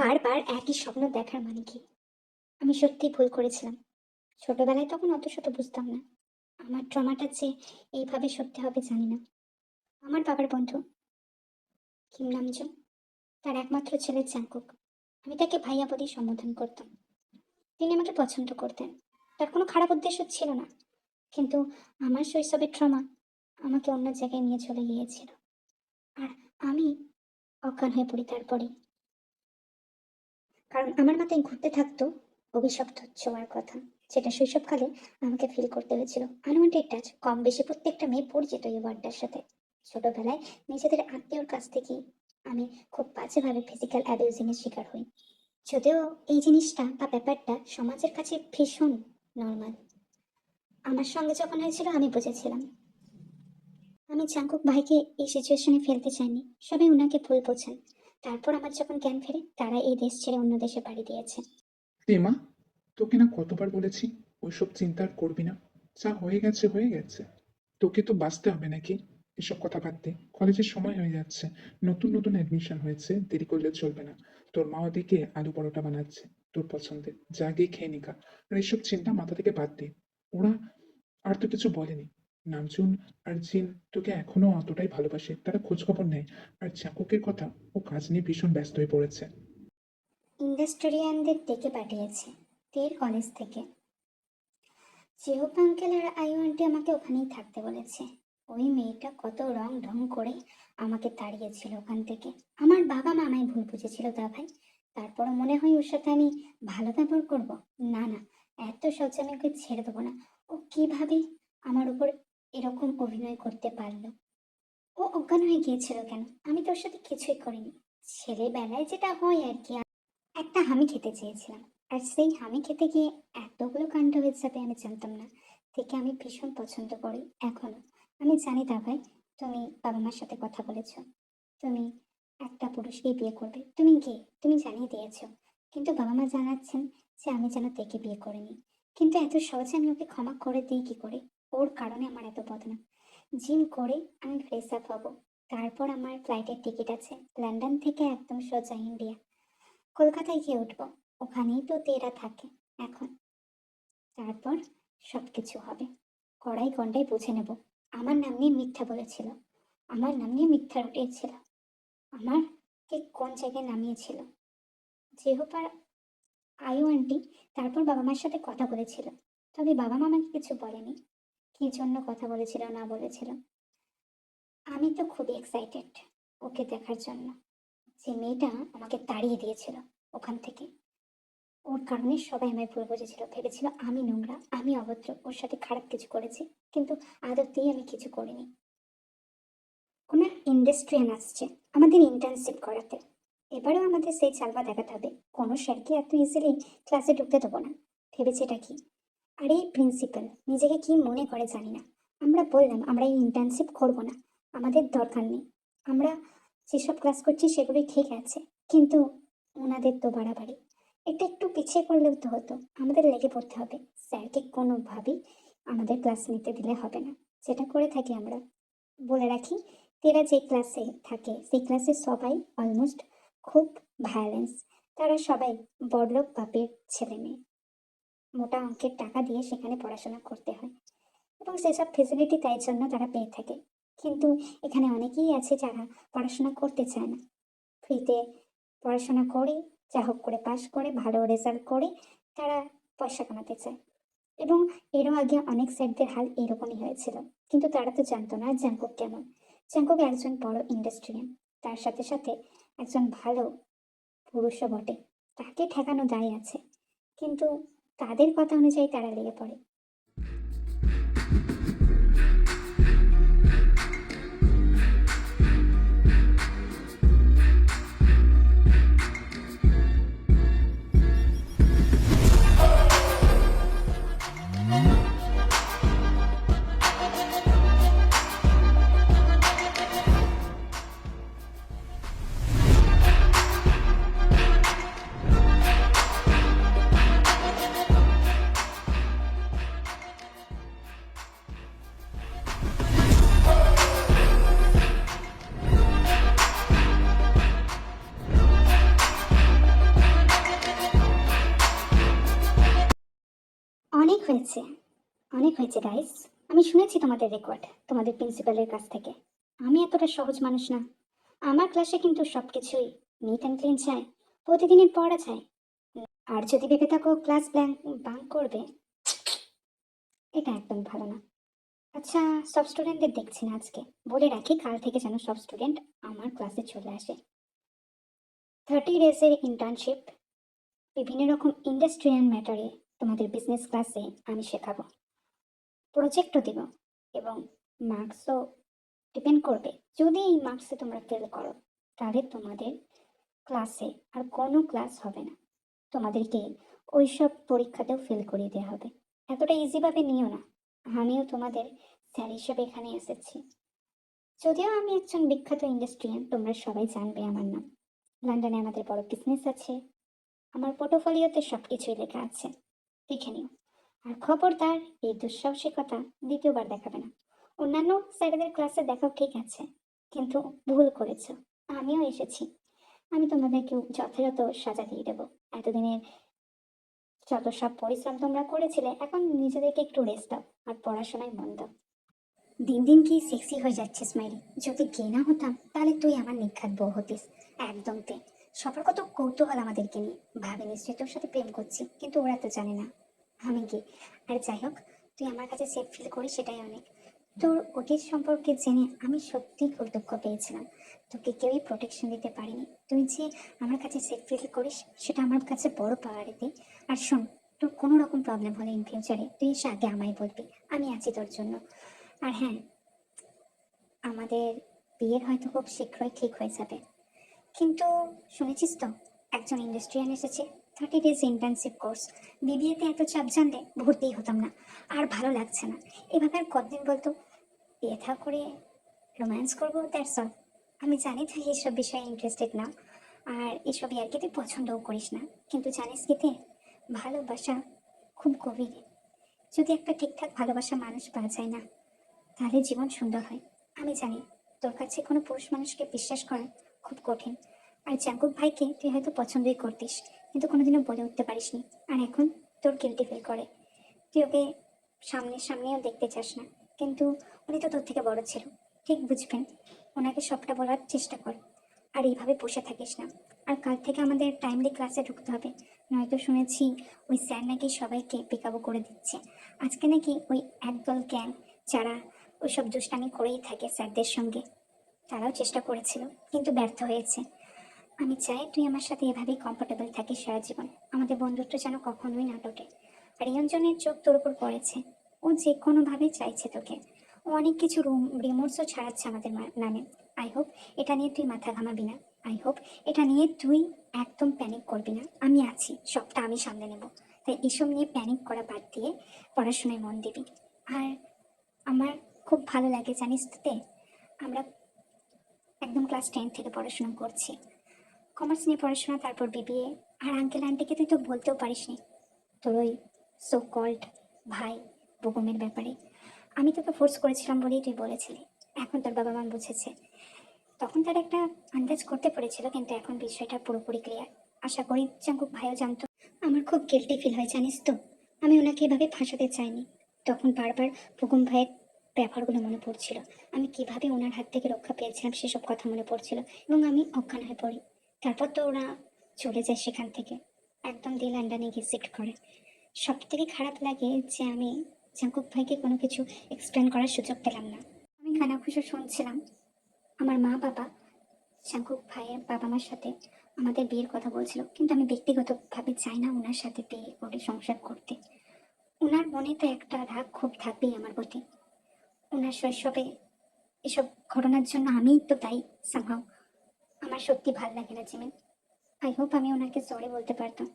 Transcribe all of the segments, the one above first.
বারবার একই স্বপ্ন দেখার মানে কি? আমি সত্যিই ভুল করেছিলাম। ছোটবেলায় তখন অত শত বুঝতাম না। আমার ট্রমাটা যে এইভাবে সত্যি হবে জানি না। আমার বাবার বন্ধু কিম নামজুন, তার একমাত্র ছেলে জাংকুক। আমি তাকে ভাইয়া বলেই সম্বোধন করতাম। তিনি আমাকে পছন্দ করতেন। তার কোনো খারাপ উদ্দেশ্য ছিল না। কিন্তু আমার শৈশবের ট্রমা আমাকে অন্য জায়গায় নিয়ে চলে গিয়েছিল। আর আমি অজ্ঞান হয়ে পড়ি তারপরে। কারণ আমার মাথায় ঘুরতে থাকতো অভিশপ্ত ছোঁয়ার কথা, যেটা শৈশবকালে আমাকে ফিল করতে হয়েছিল। আনওয়ান্টেড টাচ কম বেশি প্রত্যেকটা মেয়ে পরিচিত এই ওয়ার্ডটার সাথে। ছোটবেলায় নিজেদের আত্মীয়র কাছ থেকে আমি খুব বাজেভাবে ফিজিক্যাল অ্যাবিউজিং এর শিকার হই। যদিও এই জিনিসটা বা ব্যাপারটা সমাজের কাছে ভীষণ নর্মাল। আমার সঙ্গে যখন হয়েছিল আমি বুঝেছিলাম। আমি চাঙ্কুক ভাইকে এই সিচুয়েশনে ফেলতে চাইনি। সবাই উনাকে ভুল বোঝেন। তারপর আমার যখন জ্ঞান ফেরে তারা এই দেশ ছেড়ে অন্য দেশে পাড়ি দিয়েছে। রেমা, তোকে না কতবার বলেছি ওইসব চিন্তা আর করবি না। যা হয়ে গেছে হয়ে গেছে। তোকে তো বাঁচতে হবে নাকি? এসব কথা বাদ দে, কলেজের সময় হয়ে যাচ্ছে। নতুন নতুন অ্যাডমিশন হয়েছে, দেরি করলে চলবে না। তোর মা ওদিকে আলু পরোটা বানাচ্ছে তোর পছন্দের, যা গিয়ে খেয়ে নিকা। আর এইসব চিন্তা মাথা থেকে বাদ দে। ওরা আর তো কিছু বলেনি। নামজুন আর জিন তোকে এখনো অতটাই ভালোবাসে, তারা খোঁজ খবর নেয়। আর চাকুকের কথা, ও কাজ নিয়ে ভীষণ ব্যস্ত হয়ে পড়েছে। ইন্ডাস্ট্রিয়ানদের ডেকে পাঠিয়েছে তের কলেজ থেকে। চেহপ আঙ্কেল আর আয়ু আন্টি আমাকে ওখানেই থাকতে বলেছে। ওই মেয়েটা কত রং ঢং করে আমাকে তাড়িয়েছিল ওখান থেকে। আমার বাবা মা আমায় ভুল বুঝেছিল দা ভাই। তারপরও মনে হয় ওর সাথে আমি ভালো ব্যবহার করব। না না, এত সহজে আমি ওকে ছেড়ে দেবো না। ও কিভাবে আমার উপর এরকম অভিনয় করতে পারলো? ও অজ্ঞান হয়ে গিয়েছিল কেন? আমি তোর সাথে কিছুই করিনি। ছেলেবেলায় যেটা হয় আর কি, একটা হামি খেতে চেয়েছিলাম। আর সেই হামি খেতে গিয়ে এতগুলো কাণ্ড হয়ে যাবে আমি জানতাম না। থেকে আমি ভীষণ পছন্দ করি এখনো। আমি জানি দা ভাই, তুমি বাবা মার সাথে কথা বলেছ। তুমি একটা পুরুষকেই বিয়ে করবে, তুমি গে, তুমি জানিয়ে দিয়েছ। কিন্তু বাবা মা জানাচ্ছেন যে আমি যেন তেকে বিয়ে করিনি। কিন্তু এত সহজে আমি ওকে ক্ষমা করে দিই কি করে? ওর কারণে আমার এত বদনাম। জিম করে আমি ফ্রেশ আপ হব। তারপর আমার ফ্লাইটের টিকিট আছে লন্ডন থেকে একদম সোজা ইন্ডিয়া। কলকাতায় গিয়ে উঠবো। ওখানেই তো তেরা থাকে এখন। তারপর সবকিছু হবে। কড়াই গন্ডায় বুঝে নেব। আমার নাম নিয়ে মিথ্যা বলেছিল, আমার নাম নিয়ে মিথ্যা রটিয়েছিল, আমার কে কোন জায়গায় নামিয়েছিল। যেহোপার আয়ু আন্টি তারপর বাবা মার সাথে কথা বলেছিল। তবে বাবা মা আমাকে কিছু বলেনি, কি জন্য কথা বলেছিল না বলেছিল। আমি তো খুবই এক্সাইটেড ওকে দেখার জন্য। যে মেয়েটা আমাকে তাড়িয়ে দিয়েছিল ওখান থেকে, ওর কারণে সবাই আমায় ভুল বুঝেছিল, ভেবেছিল আমি নোংরা, আমি অভদ্র, ওর সাথে খারাপ কিছু করেছি। কিন্তু আদতেই আমি কিছু করিনি। ওনার ইন্ডাস্ট্রিয়ান আসছে আমাদের ইন্টার্নশিপ করাতে। এবারেও আমাদের সেই চালবা দেখাতে হবে। কোনো স্যারকে এত ইজিলি ক্লাসে ঢুকতে দেবো না। ভেবেছে এটা কি? আর এই প্রিন্সিপাল নিজেকে কি মনে করে জানি না। আমরা বললাম আমরা এই ইন্টার্নশিপ করবো না, আমাদের দরকার নেই। আমরা যেসব ক্লাস করছি সেগুলোই ঠিক আছে। কিন্তু ওনাদের তো বাড়াবাড়ি। এটা একটু পিছিয়ে করলেও তো হতো। আমাদের লেগে পড়তে হবে। স্যারকে কোনোভাবেই আমাদের ক্লাস নিতে দিলে হবে না, যেটা করে থাকি আমরা। বলে রাখি, তেরা যে ক্লাসে থাকে সেই ক্লাসে সবাই অলমোস্ট খুব ভায়োলেন্স। তারা সবাই বড়লোক বাপের ছেলে মেয়ে। মোটা অঙ্কের টাকা দিয়ে সেখানে পড়াশোনা করতে হয় এবং সেসব ফেসিলিটি তাই জন্য তারা পেয়ে থাকে। কিন্তু এখানে অনেকেই আছে যারা পড়াশোনা করতে চায় না, ফ্রিতে পড়াশোনা করে যা হোক করে পাশ করে ভালো রেজাল্ট করে তারা পয়সা কামাতে চায়। এবং এরও আগে অনেক স্যারদের হাল এরকমই হয়েছিল। কিন্তু তারা তো জানতো না জাঙ্কুক কেমন। জাঙ্কুক একজন বড় ইন্ডাস্ট্রিয়ান, তার সাথে সাথে একজন ভালো পুরুষও বটে। তাকে ঠেকানো দায় আছে। কিন্তু তাদের কথা অনুযায়ী তারা লেগে পড়ে। হয়েছে, অনেক হয়েছে গাইস। আমি শুনেছি তোমাদের রেকর্ড তোমাদের প্রিন্সিপালের কাছ থেকে। আমি এতটা সহজ মানুষ না। আমার ক্লাসে কিন্তু সবকিছুই নিট অ্যান্ড ক্লিন চাই, প্রতিদিনের পড়া চাই। আর যদি ভেবে থাকো ক্লাস বাঙ্ক করবে, এটা একদম ভালো না। আচ্ছা, সব স্টুডেন্টদের দেখছি না আজকে। বলে রাখি, কাল থেকে যেন সব স্টুডেন্ট আমার ক্লাসে চলে আসে। 30 ডেজের ইন্টার্নশিপ, বিভিন্ন রকম ইন্ডাস্ট্রিয়াল ম্যাটারে তোমাদের বিজনেস ক্লাসে আমি শেখাবো, প্রজেক্টও দেব, এবং মার্কসও ডিপেন্ড করবে। যদি এই মার্কসে তোমরা ফেল করো, তাহলে তোমাদের ক্লাসে আর কোনো ক্লাস হবে না। তোমাদেরকে ওইসব পরীক্ষাতেও ফেল করিয়ে দেওয়া হবে। এতটা ইজিভাবে নিও না। আমিও তোমাদের স্যার হিসেবে এখানে এসেছি। যদিও আমি একজন বিখ্যাত ইন্ডাস্ট্রিয়ান, তোমরা সবাই জানবে আমার নাম। লন্ডনে আমাদের বড় বিজনেস আছে। আমার পোর্টফোলিওতে সবকিছুই লেখা আছে, দেখে নিও। আর খবরদার এই দুঃসাহসিকতা দ্বিতীয়বার দেখাবে না। অন্যান্য স্যারেদের ক্লাসে দেখাও, ঠিক আছে, কিন্তু ভুল করেছো। আমিও এসেছি, আমি তোমাদেরকে যথাযথ সাজা দিয়ে দেবো। এতদিনের যত সব পরিশ্রম তোমরা করেছিলে, এখন নিজেদেরকে একটু রেস্ট দাও আর পড়াশোনায় মন দাও। দিন দিন কি সেক্সি হয়ে যাচ্ছে স্মাইলি। যদি গে না হতাম তাহলে তুই আমার নিখাত বউ হতিস। একদম তে। সবার কত কৌতূহল আমাদেরকে নিয়ে। ভাবে নিশ্চয়ই তোর সাথে প্রেম করছি, কিন্তু ওরা তো জানে না আমি কি। আর যাই হোক, তুই আমার কাছে সেফ ফিল করিস, সেটাই অনেক। তোর ওটির সম্পর্কে জেনে আমি সত্যিই খুব দুঃখ পেয়েছিলাম। তোকে কেউই প্রোটেকশন দিতে পারেনি। তুই যে আমার কাছে সেফ ফিল করিস, সেটা আমার কাছে বড় পাওয়ারিতে। আর শোন, তোর কোনো রকম প্রবলেম হলে ইন ফিউচারে তুই এসে আগে আমায় বলবি, আমি আছি তোর জন্য। আর হ্যাঁ, আমাদের বিয়ের হয়তো খুব শীঘ্রই ঠিক হয়ে যাবে। কিন্তু শুনেছিস তো, একজন ইন্ডাস্ট্রিয়ান এসেছে, 30 ডেজ ইন্টার্নশিপ কোর্স। বিবিএতে এত চাপ জানলে ভর্তিই হতাম না। আর ভালো লাগছে না। এভাবে আর কতদিন বলতো। বিয়ে থা করে রোম্যান্স করবো, দ্যাটস অল। আমি জানি তুই এইসব বিষয়ে ইন্টারেস্টেড না, আর এসব আর কি তুই পছন্দও করিস না। কিন্তু জানিস কি তে, ভালোবাসা খুব গভীর। যদি একটা ঠিকঠাক ভালোবাসা মানুষ পাওয়া যায় না, তাহলে জীবন সুন্দর হয়। আমি জানি তোর কাছে কোনো পুরুষ মানুষকে বিশ্বাস করা খুব কঠিন। আর জাঙ্কুক ভাইকে তুই হয়তো পছন্দই করতিস, কিন্তু কোনোদিনও বলে উঠতে পারিসনি। আর এখন তোর গিল্টি ফিল করে। তুই ওকে সামনেও দেখতে চাস না, কিন্তু উনি তো তোর থেকে বড় ছিল। ঠিক বুঝবেন, ওনাকে সবটা বলার চেষ্টা কর। আর এইভাবে বসে থাকিস না। আর কাল থেকে আমাদের টাইমলি ক্লাসে ঢুকতে হবে, নয়তো শুনেছি ওই স্যার নাকি সবাইকে পিকাবো করে দিচ্ছে। আজকে নাকি ওই একদল গ্যাং, যারা ওইসব দুষ্টামি করেই থাকে স্যারদের সঙ্গে, তারাও চেষ্টা করেছিল, কিন্তু ব্যর্থ হয়েছে। আমি চাই তুই আমার সাথে এভাবেই কমফোর্টেবল থাকিস সারা জীবন। আমাদের বন্ধুত্ব যেন কখনোই না টুটে। আর রিয়ঞ্জনের চোখ তোর উপর পড়েছে। ও যে কোনোভাবে চাইছে তোকে। ও অনেক কিছু রিমোর্সও ছাড়াচ্ছে আমাদের নামে। আই হোপ এটা নিয়ে তুই মাথা ঘামাবি না। আই হোপ এটা নিয়ে তুই একদম প্যানিক করবি না। আমি আছি, সবটা আমি সামলে নেব। তাই এসব নিয়ে প্যানিক করা বাদ দিয়ে পড়াশোনায় মন দিবি। আর আমার খুব ভালো লাগে জানিস তো তে, আমরা একদম ক্লাস 10 থেকে পড়াশোনা করছি, কমার্স নিয়ে পড়াশোনা, তারপর বিবিএ। আর আঙ্কেল আন্টিকে তুই তো বলতেও পারিসনি তোর ওই সো কল্ড ভাই বুকুমের ব্যাপারে। আমি তোকে ফোর্স করেছিলাম বলেই তুই বলেছিলি। এখন তোর বাবা মা বুঝেছে। তখন তার একটা আন্দাজ করতে পেরেছিল, কিন্তু এখন বিষয়টা পুরোপুরি ক্লিয়ার। আশা করি জাঙ্কুক ভাইও জানতো। আমার খুব গিল্টি ফিল হয় জানিস তো। আমি ওনাকে এভাবে ফাঁসাতে চাইনি। তখন বারবার বুকুম ভাইয়ের ব্যবহারগুলো মনে পড়ছিল। আমি কিভাবে ওনার হাত থেকে রক্ষা পেয়েছিলাম সেসব কথা মনে পড়ছিল, এবং আমি অজ্ঞান হয়ে পড়ি। তারপর তো ওরা চলে যায় সেখান থেকে, একদম দিয়ে লন্ডনে গিয়ে শিফট করে। সব থেকে খারাপ লাগে যে আমি জাঙ্কুক ভাইকে কোনো কিছু এক্সপ্লেন করার সুযোগ পেলাম না। আমি কানাঘুষো শুনছিলাম। আমার মা বাবা জাঙ্কুক ভাইয়ের বাবা মার সাথে আমাদের বিয়ের কথা বলছিল, কিন্তু আমি ব্যক্তিগতভাবে চাই না ওনার সাথে বিয়ে করে সংসার করতে। ওনার মনে তো একটা রাগ ক্ষোভ থাকবেই আমার প্রতি। ওনার শৈশবে এসব ঘটনার জন্য আমিই তো দায়ী সামহাও। আমার সত্যি ভাল লাগে না জিমিন। আই হোপ আমি ওনাকে সরি বলতে পারতাম।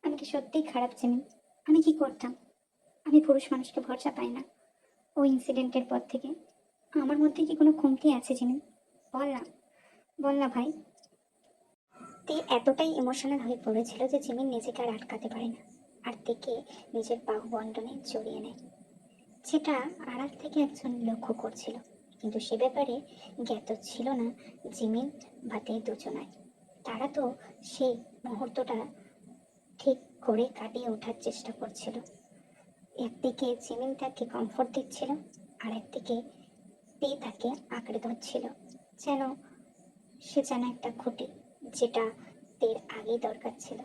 আমি কি সত্যিই খারাপ জিমিন? আমি কি করতাম? আমি পুরুষ মানুষকে ভরসা পাই না। ওই ইনসিডেন্টের পর থেকে আমার মধ্যে কি কোনো কমতি আছে জিমিন? বল না, বল না ভাই। তে এতটাই ইমোশনাল হয়ে পড়েছিল যে জিমিন নিজেকে আর আটকাতে পারে না, আর তেকে নিজের বাহু বন্ধনে জড়িয়ে নেয়, যেটা আড়াল থেকে একজন লক্ষ্য করছিল। কিন্তু সে ব্যাপারে জ্ঞাত ছিল না জিমিন বা তে দুজনায়। তারা তো সেই মুহূর্তটা ঠিক করে কাটিয়ে ওঠার চেষ্টা করছিল। একদিকে জিমিন তাকে কমফোর্ট দিচ্ছিল, আর একদিকে তে তাকে আঁকড়ে ধরছিল, যেন সে যেন একটা খুঁটি, যেটা তের আগেই দরকার ছিল।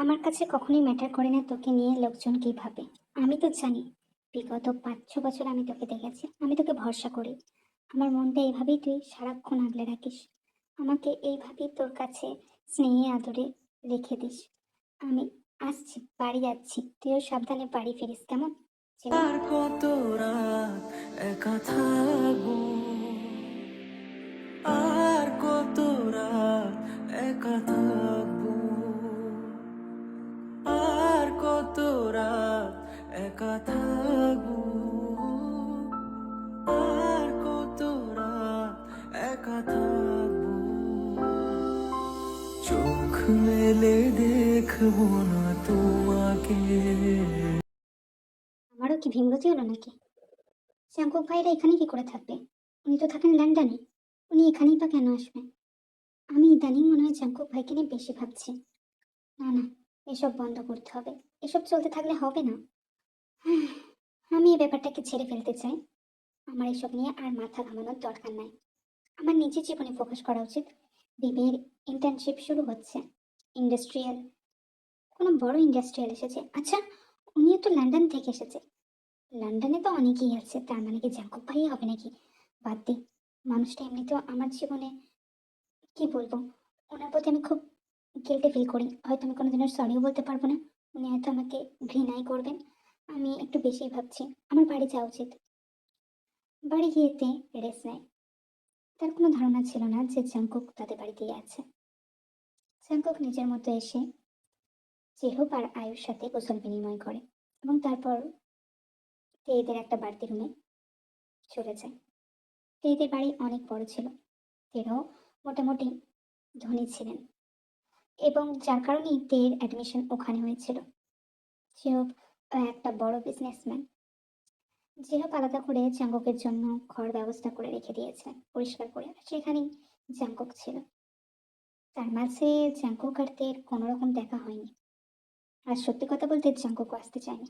আমার কাছে কখনোই ম্যাটার করে না তোকে নিয়ে লোকজন কি ভাবে। আমি তো জানি বিগত 5-6 বছর আমি তোকে দেখেছি, আমি তোকে ভরসা করি। আমার মনটা এইভাবেই তুই সারাক্ষণ আগলে রাখিস, আমাকে এইভাবেই তোর কাছে স্নেহে আদরে রেখে দিস। আমি আসছি, বাড়ি যাচ্ছি, তুইও সাবধানে বাড়ি ফিরিস, কেমন? চিনি। আর কত রাত একা থাকবো, আর কত রাত একা থাকবো, আর কত রাত একা থাকবো, আর কত রাত একা থাকবো। চোখ মেলে দেখবো না তোমাকে। আমারও কি ভীমরতি হলো নাকি? জাঙ্কুক ভাইরা এখানে কি করে থাকবে? উনি তো থাকেন লন্ডনে, উনি এখানেই বা কেন আসবেন? আমি ইদানিং মনে হয় জাঙ্কুক ভাইকে নিয়ে বেশি ভাবছি। না না, এসব বন্ধ করতে হবে, এসব চলতে থাকলে হবে না। হাহ, আমি এই ব্যাপারটাকে ছেড়ে ফেলতে চাই। আমার এসব নিয়ে আর মাথা ঘামানোর দরকার নাই। আমার নিজের জীবনে ফোকাস করা উচিত। বিবিএর ইন্টার্নশিপ শুরু হচ্ছে, ইন্ডাস্ট্রিয়াল, কোনো বড় ইন্ডাস্ট্রিয়াল এসেছে। আচ্ছা, উনিও তো লন্ডন থেকে এসেছে। লন্ডনে তো অনেকেই আছে, তার মানে কি জাঙ্কুক ভাই হবে নাকি? বাদ দি, মানুষটা এমনিতেও আমার জীবনে, কি বলবো, ওনার প্রতি আমি খুব গিল্টি ফিল করি। হয়তো আমি কোনোদিনও সরিও বলতে পারবো না, উনি হয়তো আমাকে ঘৃণাই করবেন। আমি একটু বেশিই ভাবছি, আমার বাড়ি যাওয়া উচিত। বাড়ি গিয়েতে রেস্ট নেয়। তার কোনো ধারণা ছিল না যে জাংকুক তাদের বাড়িতেই আছে। জাংকুক নিজের মতো এসে জেহোপ আর আয়ুর সাথে কুশল বিনিময় করে এবং তারপর তেইদের একটা বাড়তি রুমে চলে যায়। তেইদের বাড়ি অনেক বড় ছিল, তেরাও মোটামুটি ধনী ছিলেন এবং যার কারণেই তের অ্যাডমিশন ওখানে হয়েছিল। জেহোপ একটা বড় বিজনেসম্যান। জেহোপ আলাদা করে জাংকুকের জন্য ঘর ব্যবস্থা করে রেখে দিয়েছে, পরিষ্কার করে, আর সেখানেই জাংকুক ছিল। তার মাঝে জাংকুক আর তের কোনো রকম দেখা হয়নি। আর সত্যি কথা বলতে জাংকুকও আসতে চায়নি।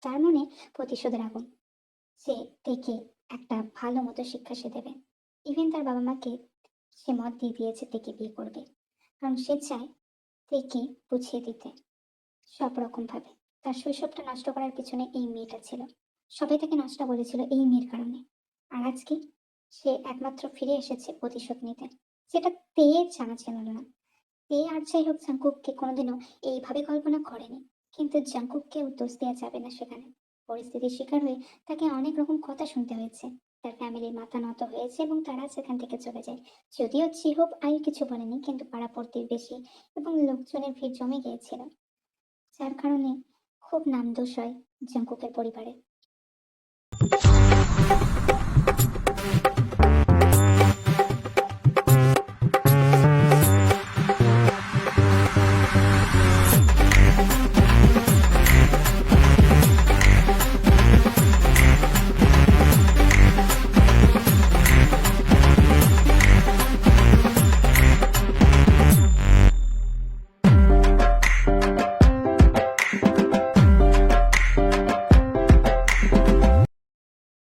তার মনে প্রতিশোধের আগুন, সে তেকে একটা ভালো মতো শিক্ষা সে দেবে। ইভেন তার বাবা মাকে সে মত দিয়ে দিয়েছে তেকে বিয়ে করবে, কারণ সে চায় তেকে বুঝিয়ে দিতে সব রকম ভাবে। তার শৈশবটা নষ্ট করার পিছনে এই মেয়েটা ছিল। সবাই তাকে নষ্ট বলেছিল এই মেয়ের কারণে। আর আজকে সে একমাত্র ফিরে এসেছে প্রতিশোধ নিতে, যেটা তে জানা ছিল না। তে আর যাই হোক জাংকুককে কোনোদিনও এইভাবে কল্পনা করেনি, কিন্তু জাংকুককেও দোষ দেওয়া যাবে না। সেখানে পরিস্থিতির শিকার হয়ে তাকে অনেক রকম কথা শুনতে হয়েছে। তার ফ্যামিলির মাথা নত হয়েছে এবং তারা সেখান থেকে চলে যায়। যদিও জিহোপ আয়ু কিছু বলেনি, কিন্তু পাড়া প্রতিবেশী এবং লোকজনের ভিড় জমে গিয়েছিল, যার কারণে খুব নামদোষ হয় জাংকুকের পরিবারে।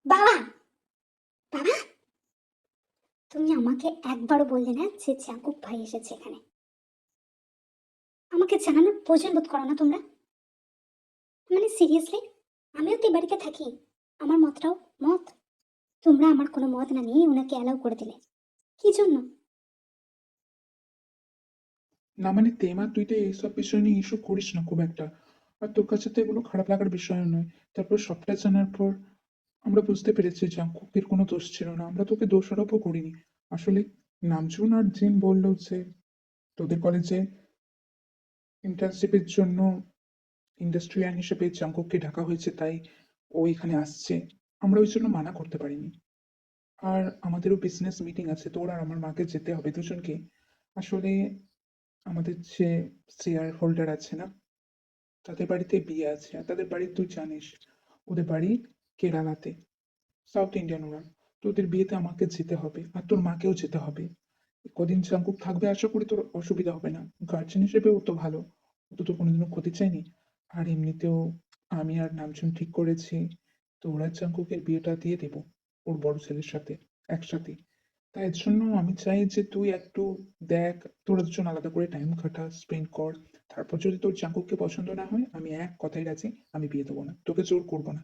বাবা, বাবা, তুমি আমাকে একবারও বললে না যে জাংকুক ভাই এসেছে এখানে? আমাকে জানানোর প্রয়োজন বোধ করো না তোমরা? মানে সিরিয়াসলি, আমিও তো এই বাড়িতে থাকি, আমার মতটাও মত। তোমরা আমার কোনো মত না নিয়ে ওনাকে অ্যালাউ করে দিলে, কি জন্য? না মানে তেমা, তুই তো এইসব বিষয় নিয়ে ইস্যু করিস না খুব একটা। আর তোর কাছে তো এগুলো খারাপ লাগার বিষয় নয়। তারপর সবটা জানার পর আমরা বুঝতে পেরেছি জাংকুকের কোনো দোষ ছিল না, আমরা তোকে দোষারোপও করিনি। আসলে নামজুন আর জিন বললো যে তোদের কলেজে ইন্টার্নশিপের জন্য ইন্ডাস্ট্রিয়ান হিসেবে জাঙ্কুককে ডাকা হয়েছে, তাই ও এখানে আসছে। আমরা ওই জন্য মানা করতে পারিনি। আর আমাদেরও বিজনেস মিটিং আছে, তোর আর আমার মাকে যেতে হবে দুজনকে। আসলে আমাদের যে শেয়ার হোল্ডার আছে না, তাদের বাড়িতে বিয়ে আছে, আর তাদের বাড়ি তুই জানিস, ওদের বাড়ি কেরালাতে, সাউথ ইন্ডিয়ান ওরা। তো ওদের বিয়েতে আমাকে যেতে হবে আর তোর মাকেও যেতে হবে। কদিন জাঙ্কুক থাকবে, আশা করি তোর অসুবিধা হবে না। গার্জেন হিসেবে ও তো ভালো, ও তো তোর কোনোদিনও ক্ষতি চায়নি। আর এমনিতেও আমি আর নামজুন ঠিক করেছি তো ওরা জাঙ্কুকের বিয়েটা দিয়ে দেবো ওর বড় ছেলের সাথে একসাথে। তাই এর জন্য আমি চাই যে তুই একটু দেখ, তোরা দুজন আলাদা করে টাইম কাটা, স্পেন্ড কর। তারপর যদি তোর জাঙ্কুককে পছন্দ না হয়, আমি এক কথাই রাজি, আমি বিয়ে দেবো না, তোকে জোর করবো না।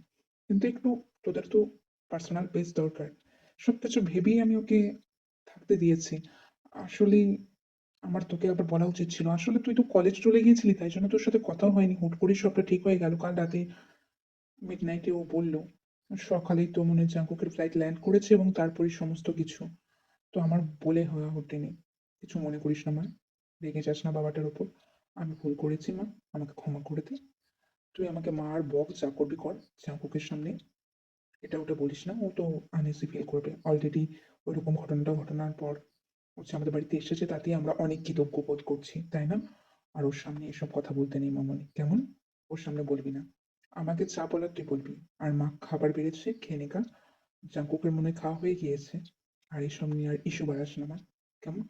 কিন্তু একটু তোদের তো পার্সোনাল পেস দরকার। সবকিছু ভেবেই আমি ওকে থাকতে দিয়েছি। আসলেই আমার তোকে আবার বলা উচিত ছিল। আসলে তুই তো কলেজ চলে গিয়েছিলি, তাই জন্য তোর সাথে কথাও হয়নি। হুট করে সবটা ঠিক হয়ে গেল কাল রাতে মিড নাইটে ও বললো। সকালেই তো মনে হয় জাঙ্কুকের ফ্লাইট ল্যান্ড করেছে এবং তারপরই সমস্ত কিছু। তো আমার বলে হওয়া ওঠেনি। কিছু মনে করিস না মা, রেগে যাস না বাবাটার ওপর। আমি ভুল করেছি মা, আমাকে ক্ষমা করে দে। তুই আমাকে মা আর বক, যা করবি কর। জাঙ্কুকের সামনে এটা ওটা বলিস না, ও তো আনইজি ফিল করবে। অলরেডি ওইরকম ঘটনার পর হচ্ছে আমাদের বাড়িতে এসেছে, তাতেই আমরা অনেক কৃতজ্ঞ বোধ করছি, তাই না? আর ওর সামনে এসব কথা বলতে নেই মামনি, কেমন? ওর সামনে বলবি না। আমাকে যা বলার তুই বলবি। আর মা খাবার বেড়েছে, খেয়ে নেকা। জাঙ্কুকের মনে হয় খাওয়া হয়ে গিয়েছে। আর এসব নিয়ে আর ইস্যু বাড়াস না মা, কেমন?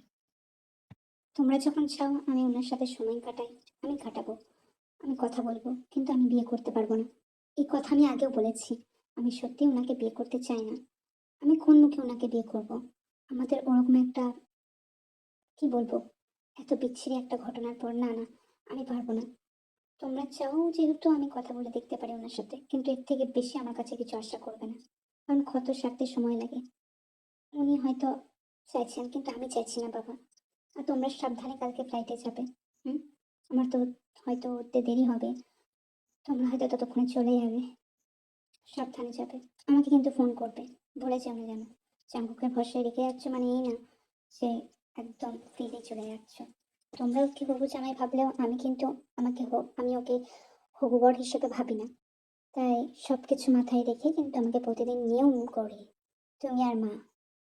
তোমরা যখন চাও আমি ওনার সাথে সময় কাটাই, আমি কাটাবো। আমি কথা বলবো, কিন্তু আমি বিয়ে করতে পারবো না। এই কথা আমি আগেও বলেছি। আমি সত্যি ওনাকে বিয়ে করতে চাই না। আমি কোন মুখে ওনাকে বিয়ে করব? আমাদের ওরকম একটা, কি বলবো, এত বিচ্ছিরি একটা ঘটনার পর, না না, আমি পারবো না। তোমরা চাও যেহেতু আমি কথা বলে দেখতে পারি ওনার সাথে, কিন্তু এর থেকে বেশি আমার কাছে কিছু আশা করবে না। কারণ ক্ষত সারতে সময় লাগে। উনি হয়তো চাইছেন, কিন্তু আমি চাইছি না বাবা। আর তোমরা সাবধানে কালকে ফ্লাইটে যাবে। হুম। আমার তো হয়তো উঠতে দেরি হবে, তোমরা হয়তো ততক্ষণে চলে যাবে। সাবধানে যাবে। আমাকে কিন্তু ফোন করবে, বলে যেও না যেন। চাঙ্কুকে ভরসায় রেখে যাচ্ছ মানে এই না যে একদম ফ্রিতে চলে যাচ্ছ। তোমরাও কি হবু জামাই ভাবলেও আমি কিন্তু আমি ওকে হবু বর হিসেবে ভাবি না। তাই সবকিছু মাথায় রেখে কিন্তু আমাকে প্রতিদিন নিয়ম করে তুমি আর মা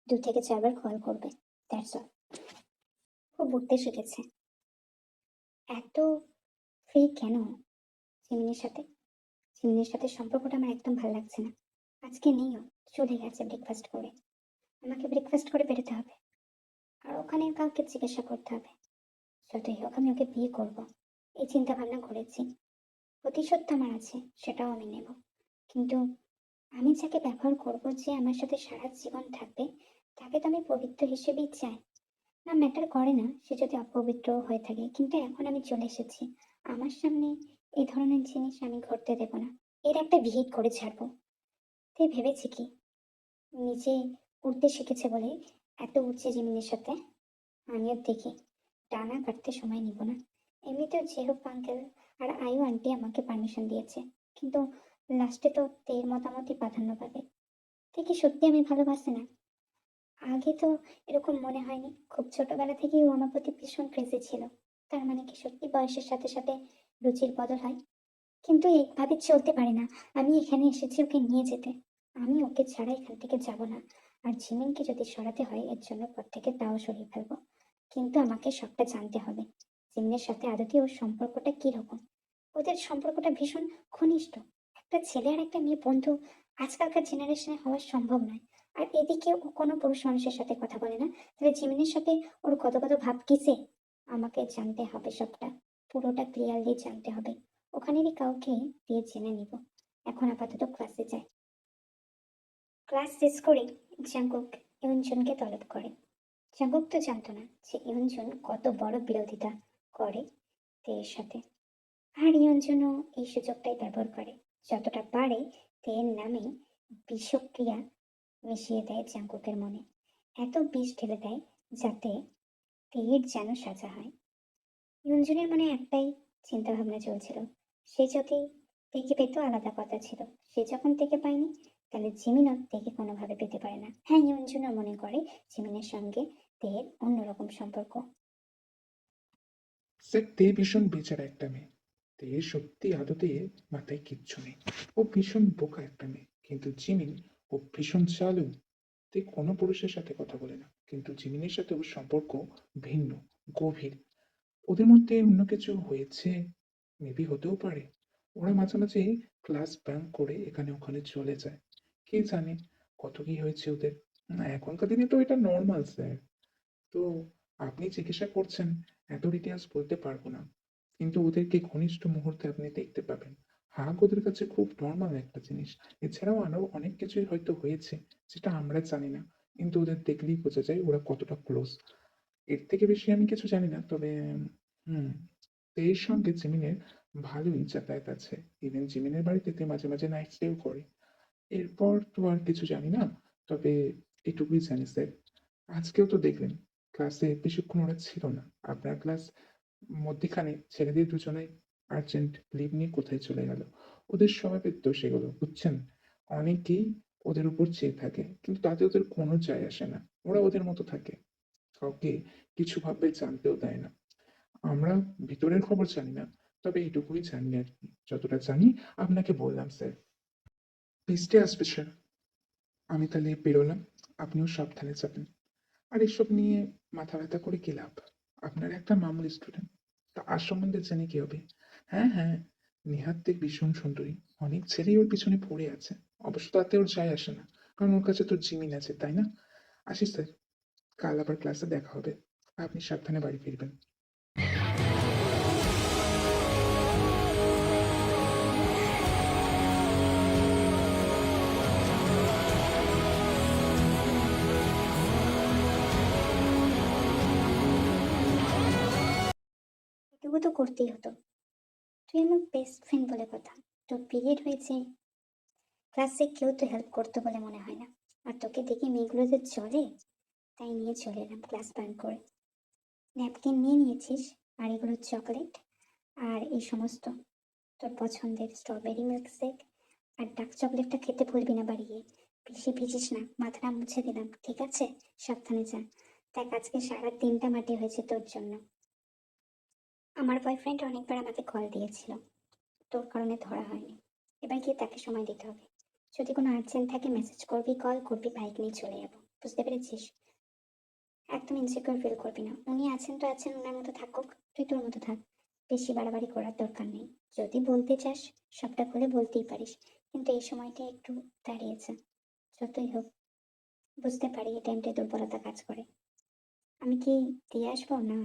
2 থেকে 4 বার কল করবে। That's all. ও বুঝতে শিখেছে। এত ফ্রি কেন জিমিনের সাথে? জিমিনের সাথে সম্পর্কটা আমার একদম ভালো লাগছে না। আজকে নেইও, চলে গেছে ব্রেকফাস্ট করে। আমাকে ব্রেকফাস্ট করে বেরোতে হবে, আর ওখানে কাউকে জিজ্ঞাসা করতে হবে। যতই হোক আমি ওকে বিয়ে করব, এই চিন্তা ভাবনা করেছি। প্রতিশোধ তো আমার আছে, সেটাও আমি নেব। কিন্তু আমি যাকে ব্যবহার করব, যে আমার সাথে সারা জীবন থাকবে, তাকে তো আমি পবিত্র হিসেবেই চাই। না, ম্যাটার করে না সে যদি অপবিত্র হয়ে থাকে, কিন্তু এখন আমি চলে এসেছি। আমার সামনে এই ধরনের জিনিস আমি ঘটতে দেব না। এর একটা বিহিত করে ছাড়বো। তাই ভেবেছি কি, নিজে উড়তে শিখেছে বলে এত উঠছে জিমিনের সাথে, আমিও দেখি। ডানা কাটতে সময় নিব না। এমনিতেও যেহেতু আঙ্কেল আর আয়ু আন্টি আমাকে পারমিশন দিয়েছে, কিন্তু লাস্টে তো তের মতামতই প্রাধান্য পাবে। দেখি সত্যি আমি ভালোবাসি না। আগে তো এরকম মনে হয়নি। খুব ছোটবেলা থেকেই ও আমার প্রতি ভীষণ ক্রেজি ছিল। তার মানে কি সত্যি বয়সের সাথে সাথে রুচির বদল হয়? কিন্তু এইভাবে চলতে পারে না। আমি এখানে এসেছি ওকে নিয়ে যেতে। আমি ওকে ছাড়া এখান থেকে যাব না। আর জিমিনকে যদি সরাতে হয় এর জন্য পর থেকে, তাও সরিয়ে ফেলবো। কিন্তু আমাকে সবটা জানতে হবে। জিমিনের সাথে আদতে ওর সম্পর্কটা কিরকম। ওদের সম্পর্কটা ভীষণ ঘনিষ্ঠ। একটা ছেলে আর একটা মেয়ে বন্ধু আজকালকার জেনারেশনে হওয়া সম্ভব নয়। আর এদিকে ও কোনো পুরুষ মানুষের সাথে কথা বলে না। তাহলে জিমিনের সাথে ওর কত কত ভাব কিসে? আমাকে জানতে হবে সবটা। পুরোটা ক্লিয়ারলি জানতে হবে। ওখানেরই কাউকে দিয়ে জেনে নিব। এখন আপাতত ক্লাসে যাই। ক্লাস শেষ করেই জাঙ্কুক ইউনজুনকে তলব করে। জাঙ্কুক তো জানতো না যে ইউনজুন কত বড় বিরোধিতা করে তের সাথে। আর ইয়ঞ্জনও এই সুযোগটাই ব্যবহার করে। যতটা পারে তের নামে বিষক্রিয়া মিশিয়ে দেয় জাঙ্কুকের মনে। এত বিষ ঢেলে দেয় যাতে তের যেন সাজা হয়। ইয়ঞ্জনের মনে একটাই চিন্তা ভাবনা চলছিল, সে যদি তেকে পেত আলাদা কথা ছিল। সে যখন তেকে পায়নি, তাহলে জিমিনও তেকে কোনোভাবে পেতে পারে না। হ্যাঁ, ইয়ঞ্জনও মনে করে জিমিনের সঙ্গে তের অন্যরকম সম্পর্ক। স্যার, তে ভীষণ বেচারা একটা মেয়ে। তে সত্যি আদতে মাথায় কিচ্ছু নেই। ও ভীষণ বোকা একটা মেয়ে, কিন্তু জিমিন, ও ভীষণ চালু। তে কোনো পুরুষের সাথে কথা বলে না, কিন্তু জিমিনের সাথে ওর সম্পর্ক ভিন্ন, গভীর। ওদের মধ্যে অন্য কিছু হয়েছে, মেবি হতেও পারে। ওরা মাঝে মাঝে ক্লাস ব্যাঙ্ক করে এখানে ওখানে চলে যায়। কে জানে কত কি হয়েছে ওদের। এখনকার দিনে তো এটা নর্মাল স্যার। তো আপনি জিজ্ঞাসা করছেন, এত ডিটেলস বলতে পারবো না, কিন্তু ওদেরকে ঘনিষ্ঠ মুহূর্তে আপনি দেখতে পাবেন। হাগ ওদের কাছে খুব নর্মাল একটা জিনিস। এছাড়াও আরো অনেক কিছুই হয়তো হয়েছে, যেটা আমরা জানি না, কিন্তু ওদের দেখলেই বোঝা যায় ওরা কতটা ক্লোজ। এর থেকে বেশি আমি কিছু জানি না, তবে হুম, এর সঙ্গে জিমিনের ভালোই যাতায়াত আছে। ইভেন জিমিনের বাড়িতে তে মাঝে মাঝে নাইট স্টেও করে। এরপর তো আর কিছু জানি না, তবে এটুকুই জানি স্যার। আজকেও তো দেখলেন, ক্লাসে বেশিক্ষণ ওরা ছিল না। আপনার ক্লাস মধ্যিখানে ছেলেদের দুজনেই আর্জেন্ট লিভ নিয়ে কোথায় চলে গেল। ওদের স্বভাবের দোষ এগুলো, বুঝছেন? অনেকেই ওদের উপর চেয়ে থাকে, কিন্তু তাতে ওদের কোনো যায় আসে না। ওরা ওদের মতো থাকে, কাউকে কিছু ভাবে জানতেও দেয় না। আমরা ভিতরের খবর জানি না, তবে এইটুকুই জানি আর কি। যতটা জানি আপনাকে বললাম স্যার। লিস্টে আসবে স্যার। আমি তাহলে বেরোলাম, আপনিও সাবধানে যাবেন। আর এসব নিয়ে মাথা ব্যথা করে কি লাভ? আপনার একটা মামুলি স্টুডেন্ট, তা আর সম্বন্ধে জেনে কি হবে? হ্যাঁ হ্যাঁ, নেহাত দেখ ভীষণ সুন্দরী, অনেক ছেলেই ওর পিছনে পড়ে আছে। অবশ্য তাতে ওর যায় আসে না, কারণ ওর কাছে তো জিমিন আছে, তাই না? আসি স্যার, কাল আবার ক্লাসে দেখা হবে। আপনি সাবধানে বাড়ি ফিরবেন। এটুকু তো করতেই হতো। তুই আমার বেস্ট ফ্রেন্ড বলে কথা। তোর পিরিয়ড হয়েছে, ক্লাসে কেউ তো হেল্প করতো বলে মনে হয় না। আর তোকে দেখে মেয়েগুলো যে চলে, তাই নিয়ে চলে এলাম ক্লাস বাঙ্ক করে। ন্যাপকিন নিয়ে নিয়েছিস, আর এগুলো চকলেট, আর এই সমস্ত তোর পছন্দের স্ট্রবেরি মিল্কশেক। আর ডার্ক চকলেটটা খেতে ভুলবি না বাড়িয়ে। বেশি ভিজিস না, মাথাটা মুছে দিলাম, ঠিক আছে? সাবধানে যা। দেখ, আজকে সারা দিনটা মাটি হয়েছে তোর জন্য। আমার বয়ফ্রেন্ড অনেকবার আমাকে কল দিয়েছিল, তোর কারণে ধরা হয়নি। এবার গিয়ে তাকে সময় দিতে হবে। যদি কোনো আর্জেন্ট থাকে মেসেজ করবি, কল করবি, বাইক নিয়ে চলে যাবো। বুঝতে পেরেছিস? একদম ইনসিকিউর ফিল করবি না। উনি আছেন তো আছেন, ওনার মতো থাকুক, তুই তোর মতো থাক। বেশি বাড়াবাড়ি করার দরকার নেই। যদি বলতে চাস সবটা খুলে বলতেই পারিস, কিন্তু এই সময়টা একটু দাঁড়িয়েছে। যতই হোক, বুঝতে পারি এই টাইমটায় দুর্বলতা কাজ করে। আমি কি দিয়ে আসবো না?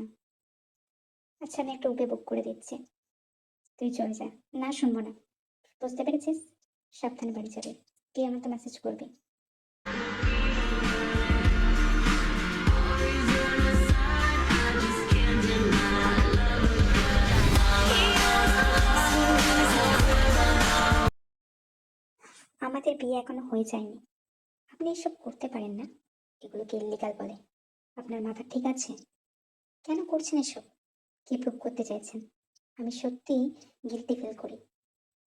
আচ্ছা, আমি একটা উবে বুক করে দিচ্ছি, তুই চলে যা। না, শুনবো না। বুঝতে পেরেছিস? সাবধানে বাড়ি যাবে। তুই আমাকে মেসেজ করবি। আমাদের বিয়ে এখনো হয়ে যায়নি। আপনি এসব করতে পারেন না, এগুলোকে ইল্লিগাল বলে। আপনার মাথা ঠিক আছে? কেন করছেন এসব? কি প্রুভ করতে চাইছেন? আমি সত্যিই গিল্টি ফিল করি।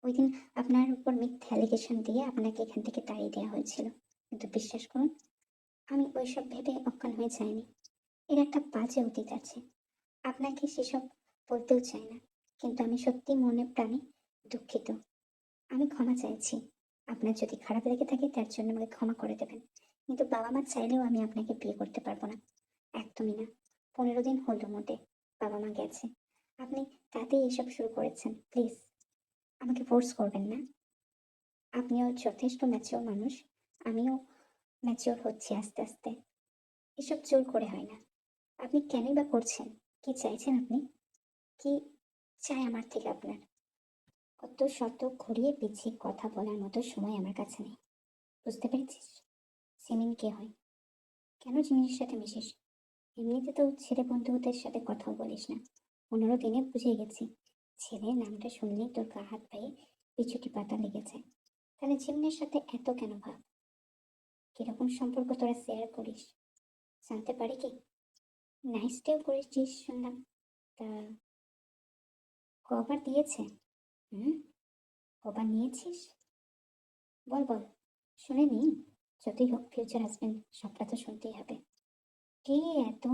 ওই দিন আপনার উপর মিথ্যে অ্যালিগেশন দিয়ে আপনাকে এখান থেকে তাড়িয়ে দেওয়া হয়েছিল, কিন্তু বিশ্বাস করুন, আমি ওইসব ভেবে অজ্ঞান হয়ে যাইনি। এর একটা বাজে অতীত আছে। আপনাকে সেসব বলতেও চাই না, কিন্তু আমি সত্যি মনে প্রাণে দুঃখিত। আমি ক্ষমা চাইছি। আপনার যদি খারাপ লেগে থাকে তার জন্য আমাকে ক্ষমা করে দেবেন, কিন্তু বাবা মা চাইলেও আমি আপনাকে বিয়ে করতে পারবো না। একদমই না। 15 দিন হলো মোটে বাবা মা গেছে, আপনি তাতেই এসব শুরু করেছেন। প্লিজ আমাকে ফোর্স করবেন না। আপনিও যথেষ্ট ম্যাচিওর মানুষ, আমিও ম্যাচিওর হচ্ছি আস্তে আস্তে। এসব জোর করে হয় না। আপনি কেনই বা করছেন? কি চাইছেন আপনি? কি চাই আমার থেকে আপনার? কত শত ঘুরিয়ে পিছিয়ে কথা বলার মতো সময় আমার কাছে নেই। বুঝতে পেরেছিস? সিমিন কে হয়? কেন জিমিনের সাথে মিশিস? এমনিতে তো ছেলে বন্ধুদের সাথে কথাও বলিস না। 15 দিনে বুঝে গেছি, ছেলের নামটা শুনলেই তোর গা হাত পায়ে পিছুটি পাতা লেগে যায়। তাহলে জিমিনের সাথে এত কেন ভাব? কিরকম সম্পর্ক তোরা শেয়ার করিস জানতে পারি কি? নাইস ডেও করেছিস শুনলাম। তা কবার দিয়েছে? হুম, কবার নিয়েছিস? বল বল, শুনে নি। যতই হোক ফিউচার হাজবেন্ড, সবটা তো শুনতেই হবে। কে এত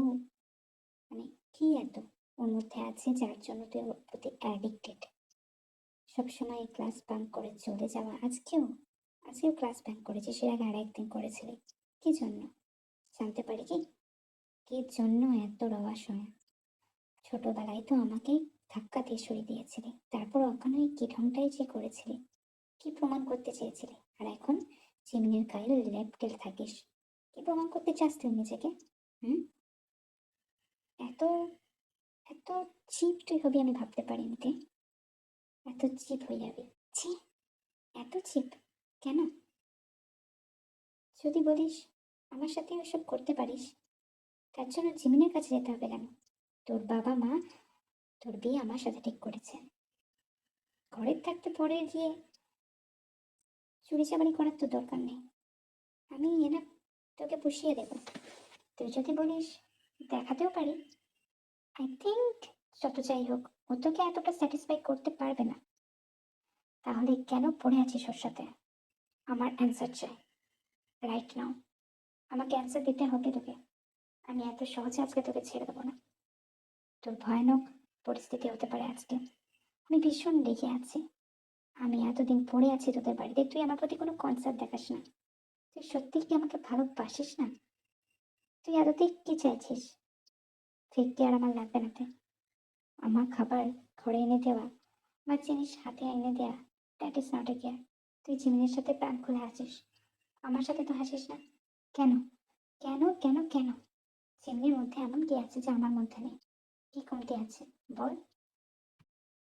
মানে কি এত ওর মধ্যে আছে যার জন্য তুই ওর প্রতি অ্যাডিক্টেড? সবসময় ক্লাস বাঙ্ক করে চলে যাওয়া, আজকেও ক্লাস বাঙ্ক করেছিস, এর আগে আর একদিন করেছিলি। কি জন্য জানতে পারি কি? কি জন্য এত রওয়া শোনা? ছোটবেলায় তো আমাকে ধাক্কা দিয়ে সরিয়ে দিয়েছিলি, তারপর অজ্ঞান হয়ে কি ঢংটাই যে করেছিলি, কি প্রমাণ করতে চেয়েছিলি? আর এখন চিমনির গায়ে লেপটেল থাকিস, কি প্রমাণ করতে চাস তুই নিজেকে? হুম? এত এত চিপ তুই হবি আমি ভাবতে পারিনি রে। এত চিপ হয়ে যাবি? ছি, এত চিপ কেন? যদি বলিস আমার সাথে ওসব করতে পারিস, তার জন্য জিমিনের কাছে যেতে হবে কেন? তোর বাবা মা তোর বিয়ে আমার সাথে ঠিক করেছে, ঘরের থাকতে পরে গিয়ে চুরি চামারি করার তো দরকার নেই। আমি এনা তোকে পুষিয়ে দেবো। তুই যদি বলিস দেখাতেও পারি, আই থিঙ্ক যত যাই হোক ও তোকে এতটা স্যাটিসফাই করতে পারবে না। তাহলে কেন পড়ে আছিস ওর সাথে? আমার অ্যান্সার চাই রাইট নাও। আমাকে অ্যান্সার দিতে হবে তোকে। আমি এত সহজে আজকে তোকে ছেড়ে দেবো না। তোর ভয়ানক পরিস্থিতি হতে পারে আজকে। আমি ভীষণ রেগে আছি। আমি এতদিন পড়ে আছি তোদের বাড়িতে, তুই আমার প্রতি কোনো কনসার্ন দেখাস না। তুই সত্যি কি আমাকে ভালোবাসিস না? তুই এতদিন কি চাইছিস? ঠিক কি আর আমার লাগবে না? আমার খাবার ঘরে এনে দেওয়া, আমার জিনিস হাতে এনে দেওয়া, that is not a care. তুই জিমিনের সাথে প্রাণ খুলে হাসিস, আমার সাথে তো হাসিস না। কেন কেন কেন কেন? জিমিনের মধ্যে এমন কি আছে যা আমার মধ্যে নেই? কি কমতি আছে বল?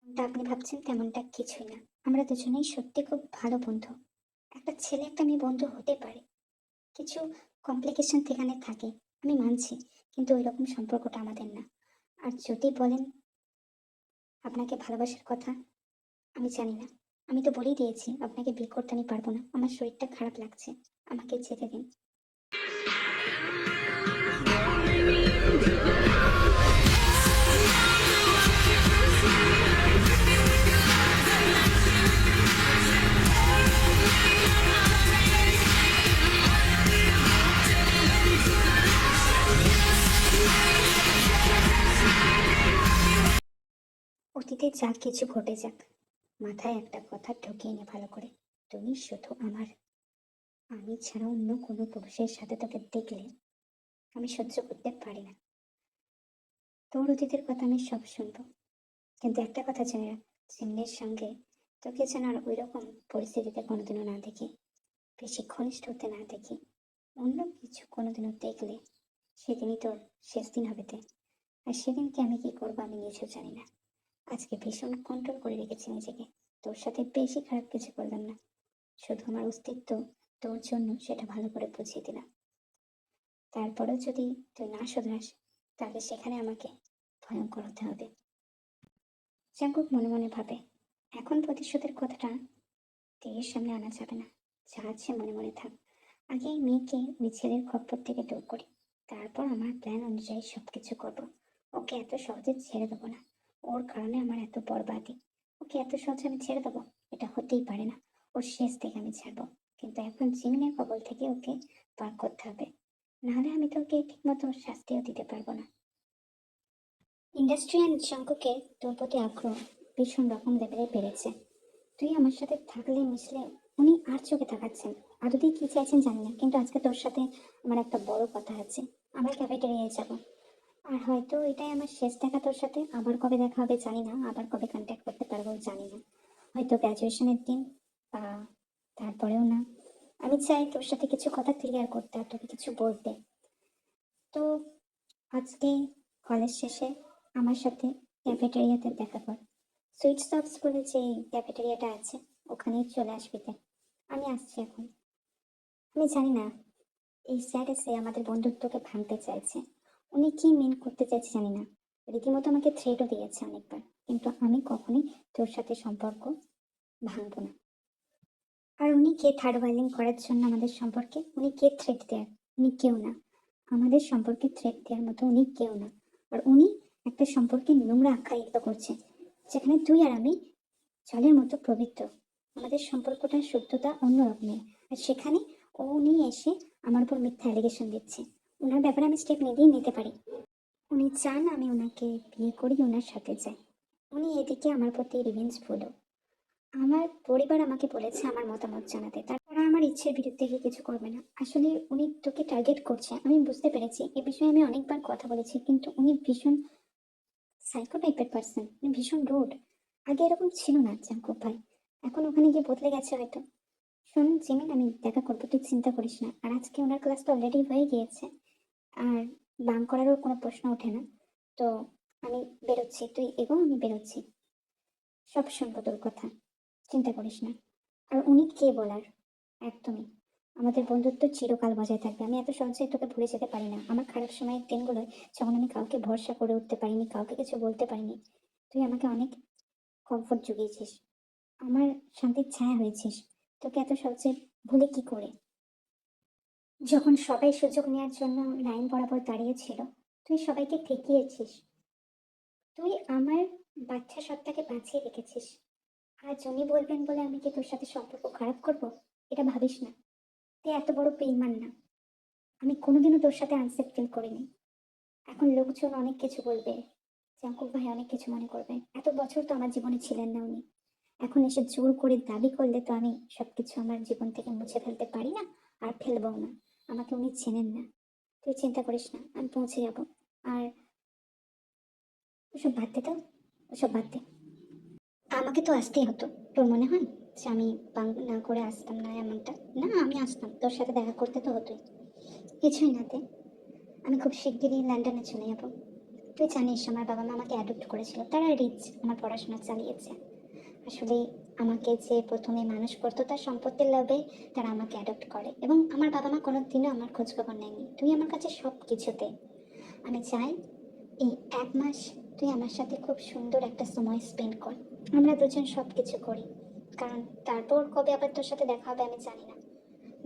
যেমনটা আপনি ভাবছেন তেমনটা কিছুই না। আমরা দুজনেই সত্যি খুব ভালো বন্ধু। একটা ছেলে একটা মেয়ে বন্ধু হতে পারে, কিছু কমপ্লিকেশন সেখানে থাকে, আমি মানছি, কিন্তু ওই রকম সম্পর্কটা আমাদের না। আর যদি বলেন আপনাকে ভালোবাসার কথা, আমি জানি না। আমি তো বলেই দিয়েছি আপনাকে বিয়ে করতে আমি পারবো না, আমার শরীরটা খারাপ লাগছে, আমাকে যেতে দিন। অতীতে যা কিছু ঘটে যাক, মাথায় একটা কথা ঢুকিয়ে নে ভালো করে। তুমি শুধু আমার। আমি ছাড়া অন্য কোনো পুরুষের সাথে তোকে দেখলে আমি সহ্য করতে পারি না। তোর অতীতের কথা আমি সব শুনবো, কিন্তু একটা কথা জেনে রাখ, জিম্মির সঙ্গে তোকে যেন আর ওই রকম পরিস্থিতিতে কোনোদিনও না দেখি, বেশি ঘনিষ্ঠ হতে না দেখি। অন্য কিছু কোনোদিনও দেখলে সেদিনই তোর শেষ দিন হবে তে। আর সেদিনকে আমি কি করবো আমি নিজেও জানি না। আজকে ভীষণ কন্ট্রোল করে রেখেছি নিজেকে, তোর সাথে বেশি খারাপ কিছু করলাম না, শুধু আমার অস্তিত্ব তোর জন্য সেটা ভালো করে বুঝিয়ে দিলাম। তারপরেও যদি তুই না শোধরাস, তাহলে সেখানে আমাকে ভয়ঙ্কর হতে হবে। জাঙ্কুক মনে মনে ভাবে, এখন প্রতিশোধের কথাটা তেয়ের সামনে আনা যাবে না, যা আছে মনে মনে থাক। আগে এই মেয়েকে ওই ছেলের খপ্পর থেকে দূর করি, তারপর আমার প্ল্যান অনুযায়ী সবকিছু করবো। ওকে এত সহজে ছেড়ে দেবো না, ওর কারণে আমার এত বরবাদি। ওকে এত সহজে আমি ছেড়ে দেবো? এটা হতেই পারে না। ওর শেষ থেকে আমি ছাড়বো, কিন্তু এখন জিমিনের কবল থেকে ওকে পার করতে হবে, নাহলে আমি তো ওকে ঠিকমতো শাস্তিও দিতে পারবো না। ইন্ডাস্ট্রি অ্যান্ড জাঙ্কুকের তোর প্রতি আগ্রহ ভীষণ রকম লেভেলে বেড়েছে। তুই আমার সাথে থাকলে মিশলে উনি আর চোখে তাকাচ্ছেন। আদতে কি চাইছেন জানি না, কিন্তু আজকে তোর সাথে আমার একটা বড় কথা আছে। আমরা ক্যাফেটেরিয়ায় যাব, আর হয়তো এটাই আমার শেষ দেখা তোর সাথে। আবার কবে দেখা হবে জানি না, আবার কবে কন্ট্যাক্ট করতে পারবো জানি না, হয়তো গ্র্যাজুয়েশনের দিন বা তারপরেও না। আমি চাই তোর সাথে কিছু কথা ক্লিয়ার করতে আর তোকে কিছু বলতে। তো আজকে কলেজ শেষে আমার সাথে ক্যাফেটেরিয়াতে দেখা কর। সুইট শপস বলে যে ক্যাফেটেরিয়াটা আছে ওখানেই চলে আসবি তে। আমি আসছি এখন। আমি জানি না এই স্যার এসে আমাদের বন্ধুত্বকে ভাঙতে চাইছে, উনি কি মিন করতে চাইছে জানি না। রীতিমতো আমাকে থ্রেটও দিয়েছে অনেকবার, কিন্তু আমি কখনোই তোর সাথে সম্পর্ক ভাঙবো না। আর উনি কে থার্ড ওয়ার্লিং করার জন্য আমাদের সম্পর্কে? উনি কে থ্রেট দেয়ার? উনি কেউ না। আমাদের সম্পর্কে থ্রেট দেওয়ার মতো উনি কেউ না। আর উনি একটা সম্পর্কে নোংরা আখ্যায়িত করছে, যেখানে তুই আর আমি জলের মতো পবিত্র। আমাদের সম্পর্কটার শুদ্ধতা অন্য রকমের, আর সেখানে উনি এসে আমার উপর মিথ্যা অ্যালিগেশন দিচ্ছে। ওনার ব্যাপারে আমি স্টেপ নিতে পারি। উনি চান আমি ওনাকে বিয়ে করি, ওনার সাথে যাই। উনি এদিকে আমার প্রতি রিভেঞ্জফুলও। আমার পরিবার আমাকে বলেছে আমার মতামত জানাতে, তারা আমার ইচ্ছের বিরুদ্ধে গিয়ে কিছু করবে না। আসলে উনি তোকে টার্গেট করছে, আমি বুঝতে পেরেছি। এ বিষয়ে আমি অনেকবার কথা বলেছি, কিন্তু উনি ভীষণ সাইকো টাইপের পার্সন, উনি ভীষণ রুড। আগে এরকম ছিল না জাঙ্কুক ভাই, এখন ওখানে গিয়ে বদলে গেছে হয়তো। শোন জিমিন, আমি দেখা করবো, তুই চিন্তা করিস না। আর আজকে ওনার ক্লাস তো অলরেডি হয়ে গিয়েছে, আর বাঙ্ক করারও কোনো প্রশ্ন ওঠে না। তো আমি বেরোচ্ছি, তুই এগো, আমি বেরোচ্ছি। সব শুনবো তোর কথা, চিন্তা করিস না। আর উনি কে বলার? একদমই। আমাদের বন্ধুত্ব চিরকাল বজায় থাকবে। আমি এত সহজে তোকে ভুলে যেতে পারি না। আমার খারাপ সময়ের দিনগুলোয় যখন আমি কাউকে ভরসা করে উঠতে পারিনি, কাউকে কিছু বলতে পারিনি, তুই আমাকে অনেক কমফোর্ট জুগিয়েছিস, আমার শান্তির ছায়া হয়েছিস। তোকে এত সহজে ভুলে কি করে? যখন সবাই সুযোগ নেওয়ার জন্য লাইন বরাবর দাঁড়িয়েছিল, তুই সবাইকে ঠেকিয়েছিস। তুই আমার বাচ্চা সত্তাকে বাঁচিয়ে রেখেছিস। আজ উনি বলবেন বলে আমি কি তোর সাথে সম্পর্ক খারাপ করব? এটা ভাবিস না। তুই এত বড় বেইমান না। আমি কোনোদিনও তোর সাথে আনসেফ ফিল করিনি। এখন লোকজন অনেক কিছু বলবে, জাঙ্কুক ভাই অনেক কিছু মনে করবে। এত বছর তো আমার জীবনে ছিলেন না উনি, এখন এসে জোর করে দাবি করলে তো আমি সবকিছু আমার জীবন থেকে মুছে ফেলতে পারি না, আর ফেলবও না। আমাকে উনি চেনেন না। তুই চিন্তা করিস না, আমি পৌঁছে যাব। আর ওসব বাদ দে তো, ওসব বাদ দে। আমাকে তো আসতেই হতো, তোর মনে হয় যে আমি না করে আসতাম না এমনটা? না, আমি আসতাম, তোর সাথে দেখা করতে তো হতোই। কিছুই নাতে, আমি খুব শিগগিরই লন্ডনে চলে যাবো। তুই জানিস আমার বাবা মা আমাকে অ্যাডপ্ট করেছিল, তারা রিচ, আমার পড়াশোনা চালিয়েছে। আসলে আমাকে যে প্রথমে মানুষ করতো তার সম্পত্তির লোভে তারা আমাকে অ্যাডপ্ট করে, এবং আমার বাবা মা কোনোদিনও আমার খোঁজ খবর নেয়নি। তুই আমার কাছে সব কিছুতে। আমি চাই এই 1 মাস তুই আমার সাথে খুব সুন্দর একটা সময় স্পেন্ড কর, আমরা দুজন সব কিছু করি। কারণ তারপর কবে আবার তোর সাথে দেখা হবে আমি জানি না।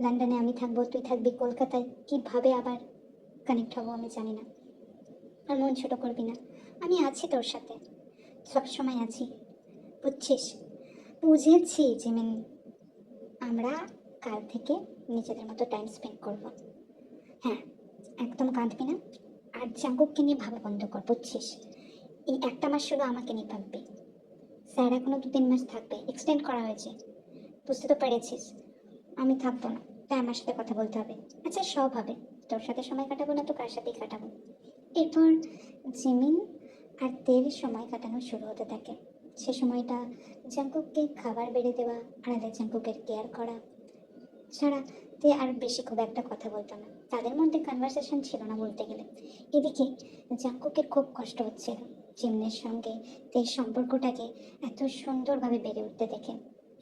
লন্ডনে আমি থাকবো, তুই থাকবি কলকাতায়, কিভাবে আবার কানেক্ট হবো আমি জানি না। আর মন ছোট করবি না, আমি আছি তোর সাথে, সব সময় আছি, বুঝছিস? বুঝেছি জিমিন, আমরা কাল থেকে নিজেদের মতো টাইম স্পেন্ড করব। হ্যাঁ, একদম কাঁদবি না। আর জাঙ্কুককে নিয়ে ভাবা বন্ধ কর, বুঝছিস? এই 1 মাস শুধু আমাকে নিয়ে ভাববি। স্যার এখনো 2-3 মাস থাকবে, এক্সটেন্ড করা হয়েছে, বুঝতে তো পেরেছিস। আমি থাকবো না, তাই আমার সাথে কথা বলতে হবে। আচ্ছা, সব হবে, তোর সাথে সময় কাটাবো না তো কার সাথেই কাটাবো। এরপর জিমিন আর তের সময় কাটানো শুরু হতে থাকে। সে সময়টা জাঙ্কুককে খাবার বেড়ে দেওয়া, আলাদা জাঙ্কুকের কেয়ার করা ছাড়া তে আর বেশি খুব একটা কথা বলতো না। তাদের মধ্যে কনভারসেশন ছিল না বলতে গেলে। এদিকে জাঙ্কুকের খুব কষ্ট হচ্ছিল জিমিনের সঙ্গে তের সম্পর্কটাকে এত সুন্দরভাবে বেড়ে উঠতে দেখে।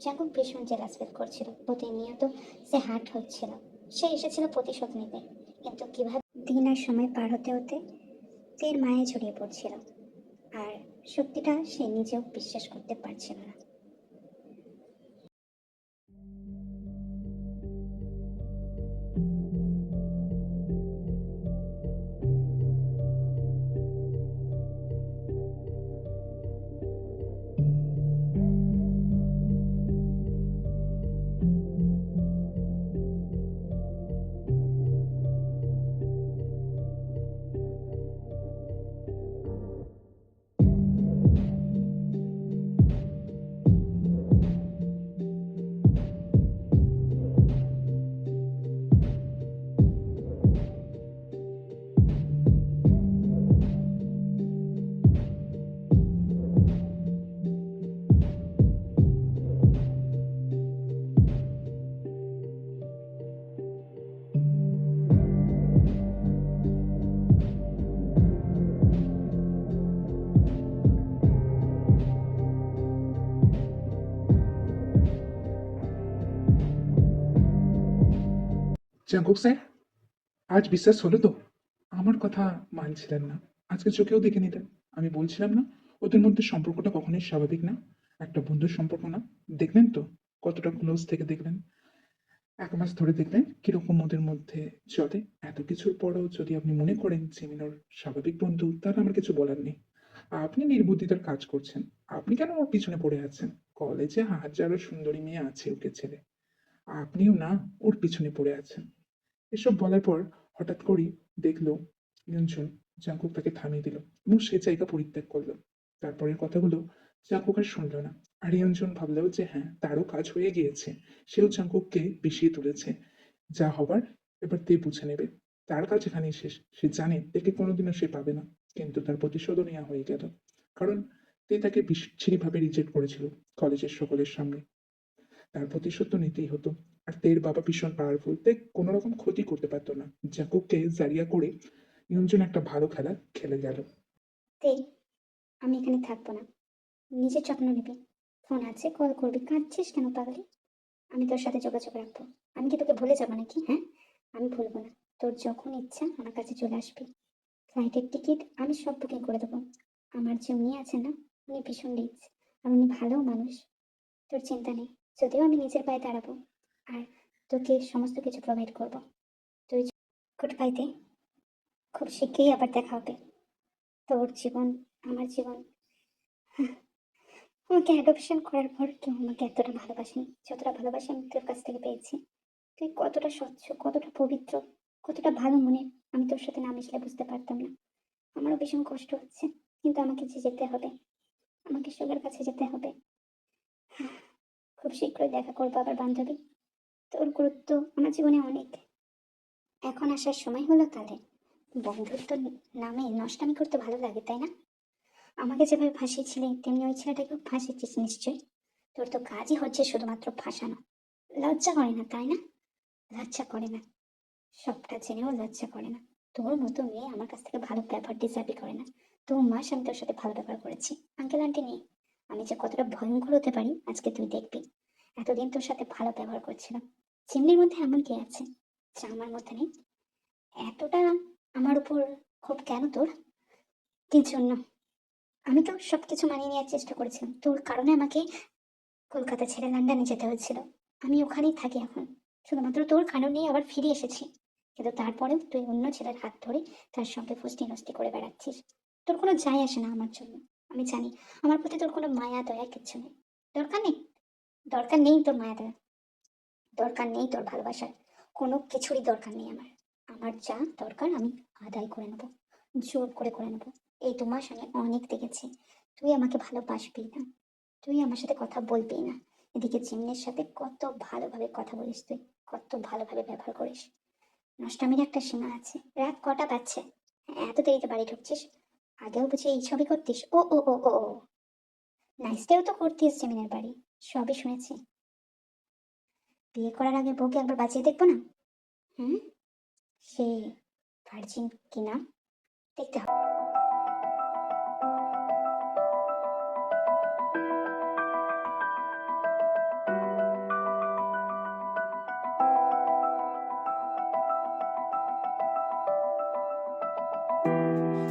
জাঙ্কুক ভীষণ জেলাস ফিল করছিল, প্রতিনিয়ত সে হার্ট হচ্ছিল। সে এসেছিল প্রতিশোধ নিতে, কিন্তু কিভাবে দিন আর সময় পার হতে হতে তের মায়ে জড়িয়ে পড়ছিল, আর সত্যিটা সে নিজেও বিশ্বাস করতে পারছিল না। জাঙ্কুক স্যার, আজ বিশ্বাস হলো তো? আমার কথা মানছিলেন না, আজকে চোখেও দেখে নিলেন। আমি বলছিলাম না ওদের মধ্যে সম্পর্কটা কখনোই স্বাভাবিক না, একটা বন্ধুর সম্পর্ক না। দেখলেন তো কতটা ক্লোজ থেকে দেখলেন। 1 মাস ধরে দেখলেন কিরকম ওদের মধ্যে চলে। এত কিছুর পরেও যদি আপনি মনে করেন জিমিন ওর স্বাভাবিক বন্ধু, তাহলে আমার কিছু বলার নেই। আপনি নির্বুদ্ধিতার কাজ করছেন। আপনি কেন ওর পিছনে পড়ে আছেন? কলেজে হাজারো সুন্দরী মেয়ে আছে ওকে ছেড়ে, আপনিও না ওর পিছনে পড়ে আছেন। এসব বলার পর হঠাৎ করেই দেখলো ইয়ঞ্জন জাঙ্কুক তাকে থামিয়ে দিল এবং সে জায়গা পরিত্যাগ করলো। তারপরের কথাগুলো জাঙ্কুক আর শুনলো না। আর ইয়ঞ্জন ভাবলো যে হ্যাঁ, তারও কাজ হয়ে গিয়েছে, সেও জাঙ্কুককে বিষিয়ে তুলেছে। যা হবার এবার তে বুঝে নেবে। তার কাজ এখানেই শেষ। সে জানে একে কোনোদিনও সে পাবে না, কিন্তু তার প্রতিশোধও নেওয়া হয়ে গেল। কারণ তে তাকে বিচ্ছিরিভাবে রিজেক্ট করেছিল কলেজের সকলের সামনে। তার প্রতিশোধ তো নিতেই হতো। আর তের বাবা ভীষণ পাওয়ারফুল, তে কোনো রকম ক্ষতি করতে পারতো না। জাকুবকে জারিয়া করে ইয়ঞ্জন একটা ভালো খেলা খেলে গেল। তে, আমি এখানে থাকবো না। নিজের যত্ন নিবি। ফোন আছে, কল করবি। কাঁদছিস কেন পাগলি? আমি তোর সাথে যোগাযোগ রাখবো। আমি কি তোকে ভুলে যাবো নাকি? হ্যাঁ, আমি ভুলবো না। তোর যখন ইচ্ছা আমার কাছে চলে আসবি। ফ্লাইটের টিকিট আমি সব বুকিং করে দেবো। আমার যে উনি আছেন না, উনি ভীষণ রিচ আর উনি ভালো মানুষ। তোর চিন্তা নেই। যদিও আমি নিজের পায়ে দাঁড়াবো আর তোকে সমস্ত কিছু প্রোভাইড করবো। তুই গুড বাই। খুব শীঘ্রই আবার দেখা হবে। তোর জীবন, আমার জীবন। আমাকে অ্যাডপশন করার পর কেউ আমাকে এতটা ভালোবাসেনি যতটা ভালোবাসা আমি তোর কাছ থেকে পেয়েছি। তুই কতটা স্বচ্ছ, কতটা পবিত্র, কতটা ভালো মনে। আমি তোর সাথে না মিশলে বুঝতে পারতাম না। আমারও ভীষণ কষ্ট হচ্ছে, কিন্তু আমাকে যে যেতে হবে। আমাকে সবার কাছে যেতে হবে। খুব শীঘ্রই দেখা করবো আবার বান্ধবী। তোর গুরুত্ব আমার জীবনে অনেক। এখন আসার সময় হলো তাহলে। বন্ধুত্ব নামে নষ্টামি করতে ভালো লাগে, তাই না? আমাকে যেভাবে ফাঁসিয়েছিলি তেমনি ওই ছেলেটাকেও ফাঁসিয়েছিস নিশ্চয়ই। তোর তো কাজই হচ্ছে শুধুমাত্র ফাঁসানো। লজ্জা করে না, তাই না? লজ্জা করে না। সবটা জেনেও লজ্জা করে না। তোর মতো মেয়ে আমার কাছ থেকে ভালো ব্যবহার ডিজার্ভই করে না। 2 মাস আমি তোর সাথে ভালো ব্যবহার করেছি। আঙ্কেল আন্টি নেই, আমি যে কতটা ভয়ঙ্কর হতে পারি আজকে তুই দেখবি। এতদিন তোর সাথে ভালো ব্যবহার করছিলাম। চিমনির মধ্যে এমন কি আছে যা আমার মধ্যে নেই? এতটা আমার উপর খুব কেন তোর? কি জন্য? আমি তো সবকিছু মানিয়ে নেওয়ার চেষ্টা করেছিলাম। তোর কারণে আমাকে কলকাতা ছেড়ে লন্ডনে যেতে হয়েছিল। আমি ওখানেই থাকি এখন। শুধুমাত্র তোর কারণেই আবার ফিরে এসেছি। কিন্তু তারপরেও তুই অন্য ছেলের হাত ধরে তার সঙ্গে ফুষ্টি নষ্টি করে বেড়াচ্ছিস। তোর কোনো যায় আসে না আমার জন্য। আমি জানি আমার প্রতি তোর কোনো মায়া দয়া কিচ্ছু নেই। দরকার নেই। দরকার নেই তোর মায়া দয়া। দরকার নেই তোর ভালোবাসার। কোনো কিছুরই দরকার নেই আমার। আমার যা দরকার আমি আদায় করে নেবো। জোর করে নেবো। এই 2 মাস আমি অনেক দেখেছি তুই আমাকে ভালোবাসবি না। তুই আমার সাথে কথা বলবি না। এদিকে জিমনের সাথে কত ভালোভাবে কথা বলিস তুই, কত ভালোভাবে ব্যবহার করিস। নষ্টামির একটা সীমা আছে। রাত কটা বাজছে? এত দেরিতে বাড়ি ঢুকছিস? আগেও বুঝি এই ছবি করতিস? ও ও ও ও ও নাইসটাও তো করতিস জিমিনের বাড়ি। সবই শুনেছি। বিয়ে করার আগে বউকে একবার বাজিয়ে দেখবো না? হুম, সে ভার্জিন কিনা দেখতে হবে।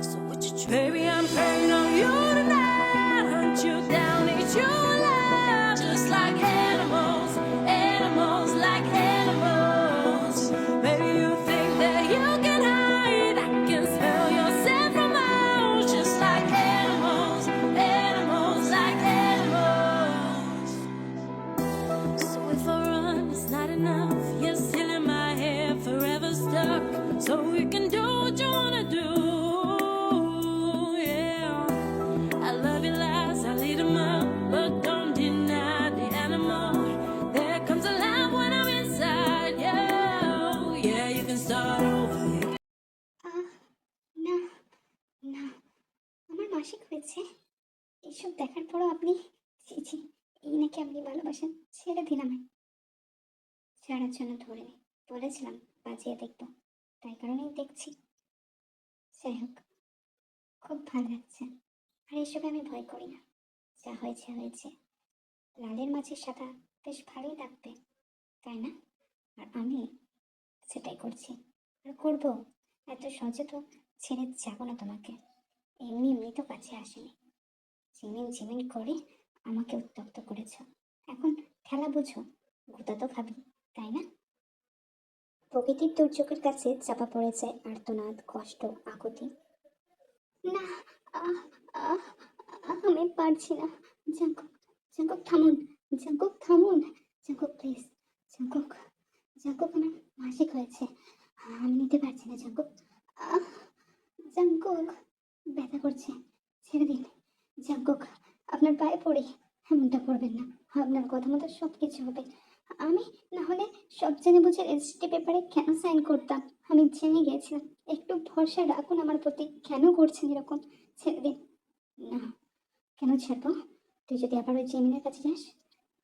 So would you baby, I'm praying on you tonight. Hunt you down, eat you alive. Just like animals, animals like animals. Maybe you think that you can hide. I can smell your scent from miles. Just like animals, animals like animals. So if I run, it's not enough. You're still in my head, forever stuck. So we can do what you wanna do. Yeah, I love your lies, I lead 'em up, but don't deny the animal. There comes a life when I'm inside you. Yeah, you can start over. আহ, না, না, আমার মাসিক হয়েছে। এইসব দেখার পরও আপনি, ছি ছি, এই নাকি আপনি ভালোবাসেন? ছেড়ে দিন আমায়। ছাড়ার জন্য ধরে নে। বলেছিলাম বাজিয়ে দেখবো, তাই কারণেই দেখছি। যাই হোক, খুব ভালো লাগছে। আর এসবে আমি ভয় করি না। যা হয়েছে হয়েছে। লালের মাঝে সাদা বেশ ভালোই লাগবে, তাই না? আর আমি সেটাই করছি আর করবো। এত সহজে তো ছেড়ে যাবো না তোমাকে। এমনি এমনি তো কাছে আসেনি। ঝিমিন ঝিমিন করে আমাকে উত্তপ্ত করেছ। এখন খেলা বুঝো, গোতা তো খাবি, তাই না? প্রকৃতির দুর্যোগের কাছে চাপা পড়ে যায় আর্তনাদ, কষ্ট, আকুতি। না, আহ, আহ, আমি পারছি না। জাঙ্কুক, জাঙ্কুক থামুন। জাঙ্কুক থামুন। Jungkook please. জাঙ্কুক, জাঙ্কুক আমার মাসিক হয়েছে। আমি নিতে পারছি না জাঙ্কুক। আহ! জাঙ্কুক, ব্যথা করছে। ছেড়ে দিন। জাঙ্কুক, আপনার পায়ে পড়ি। এমনটা করবেন না। আপনার কথা মতো সবকিছু হবে। আমি না হলে সব জেনে বুঝে রেজিস্ট্রি পেপারে কেন সাইন করতাম? আমি জেনে গিয়েছিলাম। একটু ভরসা রাখুন আমার প্রতি। কেন করছেন এরকম? ছেড়ে দিন। না, কেন ছাড়বো? তুই যদি আবার ওই জেমিনের কাছে যাস,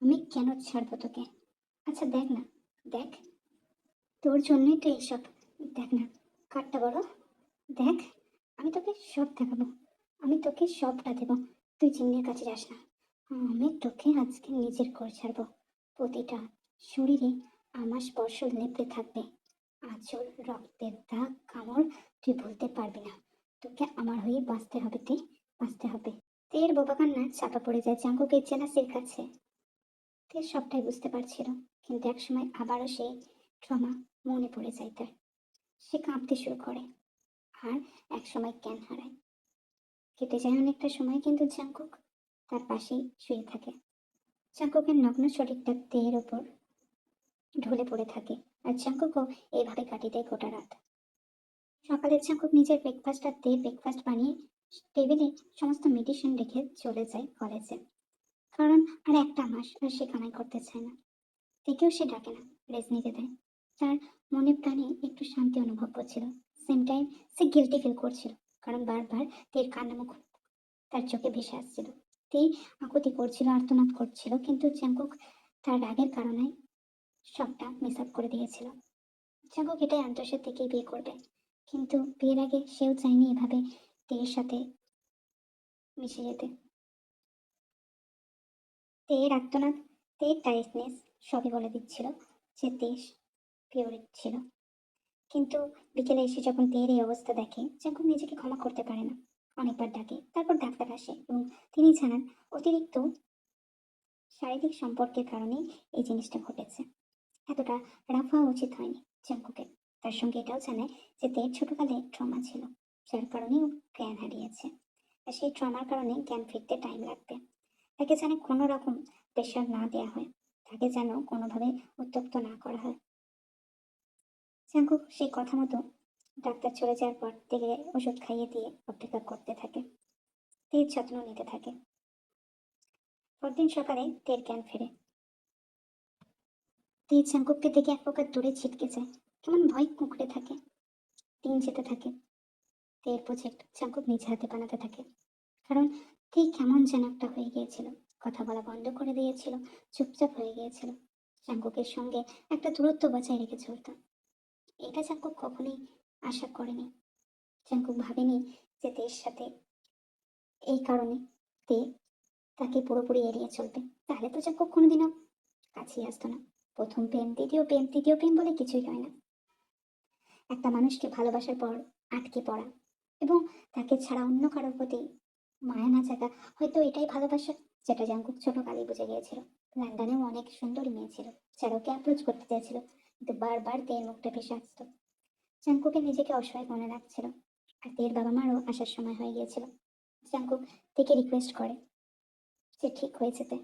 আমি কেন ছাড়বো তোকে? আচ্ছা দেখ না, দেখ, তোর জন্যই তো এইসব। দেখ না, কাঠটা বড়। দেখ, আমি তোকে সব দেখাবো। আমি তোকে সবটা দেবো। তুই জিম্মির কাছে যাস না। আমি তোকে আজকে নিজের করে ছাড়বো। প্রতিটা শরীরে আমার স্পর্শ লেপে থাকবে। আঁচল, রক্তের দাগ, কামড়, তুই বলতে পারবি না। তোকে আমার হয়ে বাঁচতে হবে, বাঁচতে হবে। তের বোবা কান্না চাপা পড়ে যায় জাঙ্কুকের জেলাসির কাছে। তে সবটাই বুঝতে পারছিল, কিন্তু একসময় আবারও সেই ট্রমা মনে পড়ে যায় তার। সে কাঁপতে শুরু করে আর একসময় জ্ঞান হারায়। কেটে যায় অনেকটা সময়, কিন্তু জাঙ্কুক তার পাশেই শুয়ে থাকে। জাঙ্কুকের নগ্ন শরীরটা দেহের ওপর ঢলে পড়ে থাকে, আর জাঙ্কুকও এইভাবে কাটিয়ে দেয় গোটা রাত। সকালে জাঙ্কুক নিজের ব্রেকফাস্ট আর ব্রেকফাস্ট বানিয়ে টেবিলে সমস্ত মেডিসিন রেখে চলে যায় কলেজে। কারণ আর একটা মাস আর সে কামাই করতে চায় না। থেকেও সে ডাকে না, রেস্ট নিতে দেয়। তার মনে প্রাণে একটু শান্তি অনুভব করছিল। সেম টাইম সে গিল্টি ফিল করছিল, কারণ বারবার তের কান্নামুখ তার চোখে ভেসে আসছিল। তে আকুতি করছিল, আর্তনাদ করছিল, কিন্তু জাঙ্কুক তার রাগের কারণে সবটা মিস আপ করে দিয়েছিল। জাঙ্কুক এটাই আন্ত সে থেকেই বিয়ে করবে, কিন্তু বিয়ের আগে সেও চায়নি এভাবে তের সাথে মিশে যেতে। তের আর্তনাদ, তের টাইটনেস সবই বলে দিচ্ছিল যে দেশ পিওরিট ছিল। কিন্তু বিকেলে এসে যখন তের এই অবস্থা দেখে, জাঙ্কুক নিজেকে ক্ষমা করতে পারে না। অনেকবার ডাকে, তারপর ডাক্তার আসে এবং তিনি জানান অতিরিক্ত শারীরিক সম্পর্কের কারণে এই জিনিসটা ঘটেছে। এতটা রাফ হওয়া উচিত হয়নি জাঙ্কুকের। তার সঙ্গে এটাও জানায় যে তের ছোটকালে ট্রমা ছিল, যার কারণে ও জ্ঞান হারিয়েছে। আর সেই ট্রমার কারণে জ্ঞান ফিরতে টাইম লাগবে। তাকে যেন কোনো রকম প্রেশার না দেওয়া হয়, তাকে যেন কোনোভাবে উত্তপ্ত না করা হয়। জাঙ্কুক সেই কথা মতো ডাক্তার চলে যাওয়ার পর থেকে ওষুধ খাইয়ে দিয়ে অপেক্ষা করতে থাকে। তের যত্ন নিতে থাকে। পরদিন সকালে তের জ্ঞান ফেরে। তে জাঙ্কুককে দেখে এক প্রকার দূরে ছিটকে যায়, কেমন ভয় কুঁকড়ে থাকে। দিন যেতে থাকে। তের প্রজেক্ট জাঙ্কুক নিজ হাতে বানাতে থাকে, কারণ তে কেমন যেন একটা হয়ে গিয়েছিল। কথা বলা বন্ধ করে দিয়েছিল, চুপচাপ হয়ে গিয়েছিল। জাঙ্কুকের সঙ্গে একটা দূরত্ব বজায় রেখে চলত। এটা জাঙ্কুক কখনোই আশা করেনি। জাঙ্কুক ভাবেনি যে তের সাথে এই কারণে তে তাকে পুরোপুরি এড়িয়ে চলবে। তাহলে তো জাঙ্কুক কোনোদিনও কাছেই আসতো না। প্রথম প্রেম, দ্বিতীয় প্রেম, তৃতীয় প্রেম বলে কিছুই হয় না। একটা মানুষকে ভালোবাসার পর আটকে পড়া এবং তাকে ছাড়া অন্য কারোর প্রতি মায়া না জাগা, হয়তো এটাই ভালোবাসা, যেটা জাঙ্কুক ছোটকালেই বুঝে গিয়েছিল। লন্ডনেও অনেক সুন্দরী মেয়ে ছিল যারা ওকে অ্যাপ্রোচ করতে চেয়েছিল, কিন্তু বারবার তের মুখটা ভেসে আসতো। জাঙ্কুকের নিজেকে অসহায় মনে লাগছিল। আর তের বাবা মারও আসার সময় হয়ে গিয়েছিল। জাঙ্কুক থেকে রিকোয়েস্ট করে যে ঠিক হয়েছে তে,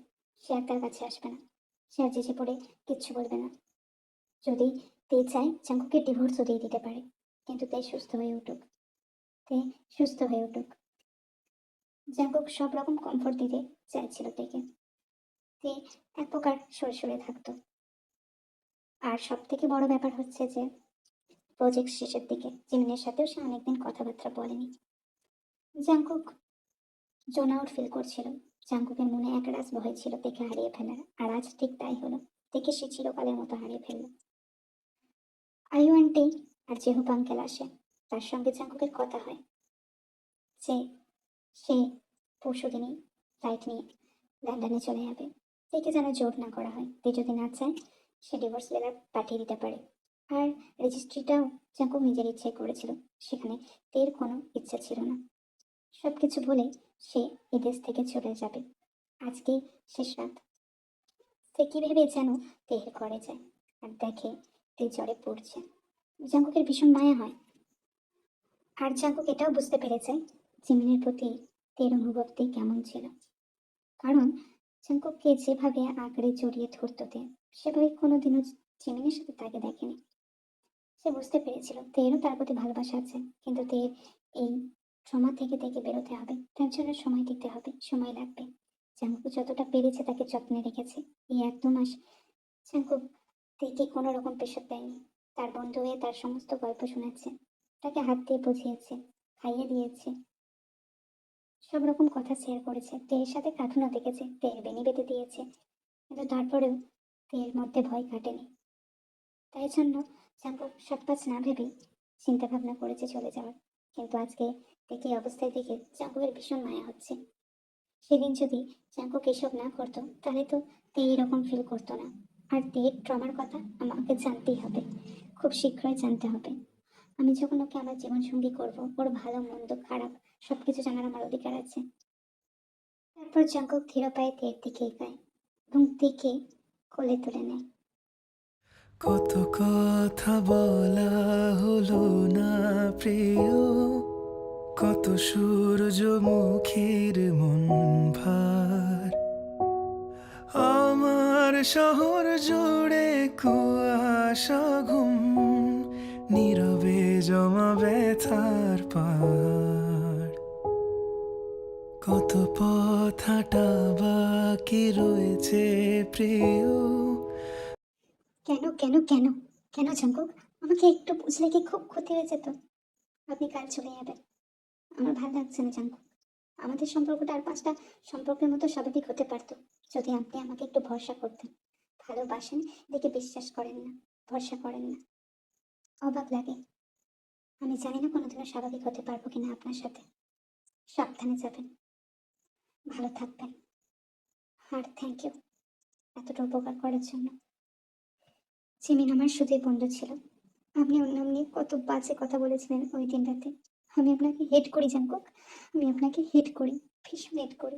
সে আর তার কাছে আসবে না। সে আর যেচে পড়ে কিচ্ছু বলবে না। যদি তে চায় জাঙ্কুকে ডিভোর্সও দিয়ে দিতে পারে, কিন্তু তে সুস্থ হয়ে উঠুক। তে সুস্থ হয়ে উঠুক। জাঙ্কুক সব রকম কমফোর্ট দিতে চাইছিল তেকে। তে এক প্রকার সরে সরে থাকতো। আর সব থেকে বড় ব্যাপার হচ্ছে যে প্রজেক্ট শেষের দিকে জিমিনের সাথেও সে অনেকদিন কথাবার্তা বলেনি। জাঙ্কুক জোন আউট ফিল করছিল। জাঙ্কুকের মনে একরাশ ভয় ছিল তেকে হারিয়ে ফেলার, আর আজ ঠিক তাই হলো। তেকে সে চিরকালের মতো হারিয়ে ফেলল। আয়ু আন্টি আর জেহুপ আঙ্কেল আসে। তার সঙ্গে জাঙ্কুকের কথা হয় যে সে পরশুদিনই ফ্লাইট নিয়ে লন্ডনে চলে যাবে। তেকে যেন জোর না করা হয়। তে যদি না চায় সে ডিভোর্স লেটার পাঠিয়ে দিতে পারে। আর রেজিস্ট্রিটাও জাঙ্কুক নিজের ইচ্ছে করেছিল, সেখানে তের কোনো ইচ্ছা ছিল না। সবকিছু বলে সে এদেশ থেকে চলে যাবে। আজকেই শেষ রাত। সে কি ভেবে যেন তের ঘরে যায় আর দেখে তে জ্বরে পড়ছে। জাঙ্কুকের ভীষণ মায়া হয়। আর জাঙ্কুক এটাও বুঝতে পেরেছে জিমিনের প্রতি তের অনুভূতি কেমন ছিল। কারণ জাঙ্কুককে যেভাবে আঁকড়ে জড়িয়ে ধরতো তে, সেভাবে কোনোদিনও জিমিনের সাথে তাকে দেখেনি। সে বুঝতে পেরেছিল তেরও তার প্রতি ভালোবাসা আছে, কিন্তু তের এই ট্রমা থেকে বেরোতে হবে। তার জন্য সময় দিতে হবে, সময় লাগবে। জাঙ্কুক যতটা পেরেছে তাকে যত্নে রেখেছে। এই 1-2 মাস জাঙ্কুক তেকে কোনো রকম প্রেশার দেয়নি। তার বন্ধু হয়ে তার সমস্ত গল্প শোনাচ্ছে, তাকে হাত দিয়ে বুঝিয়েছে, খাইয়ে দিয়েছে, সব রকম কথা শেয়ার করেছে। তের সাথে কার্টুনও দেখেছে, তের বেনি বেঁধে দিয়েছে, কিন্তু তারপরেও তের মধ্যে ভয় কাটেনি। তাই জন্য জাঙ্কুক 7-5 না ভেবেই চিন্তা ভাবনা করেছে চলে যাওয়ার। কিন্তু আজকে তেকে এই অবস্থায় দেখে জাঙ্কুকের ভীষণ মায়া হচ্ছে। সেদিন যদি জাঙ্কুক এসব না করতো তাহলে তো তে এরকম ফিল করতো না। আর তের ট্রমার কথা আমাকে জানতেই হবে, খুব শীঘ্রই জানতে হবে। আমি যখন ওকে আমার জীবনসঙ্গী করব, ওর ভালো মন্দ খারাপ সবকিছু জানার আমার অধিকার আছে। তারপর জাঙ্কুক ধীর পায়ে তের দিকে এগায় এবং তেকে কোলে তুলে নেয়। কত কথা বলা হলো না প্রিয়, কত সূর্যমুখীর মন ভার, আমার শহর জুড়ে কুয়াশা ঘুম, নীরবে জমা ব্যথার পাহাড়, কত পথ হাঁটা বাকি রয়েছে প্রিয়। কেন কেন কেন কেন জাঙ্কুক? আমাকে একটু বুঝলে কি খুব ক্ষতি হয়ে যেত। আপনি কাল চলে যাবেন, আমার ভালো লাগছে না জাঙ্কুক। আমাদের সম্পর্কটা আর 5টা সম্পর্কের মতো স্বাভাবিক হতে পারতো যদি আপনি আমাকে একটু ভরসা করতেন। ভালোবাসেন দেখে বিশ্বাস করেন না, ভরসা করেন না। অবাক লাগে। আমি জানি না কোনোদিনও স্বাভাবিক হতে পারবো কিনা আপনার সাথে। সাবধানে যাবেন, ভালো থাকবেন। আর থ্যাংক ইউ এতটা উপকার করার জন্য। জিমিন আমার শুধুই বন্ধু ছিল। আপনি ওর নাম নিয়ে কত বাজে কথা বলেছিলেন ওই দিন রাতে। আমি আপনাকে হেট করি জাঙ্কুক, আমি আপনাকে হেট করি, ভীষণ হেট করি।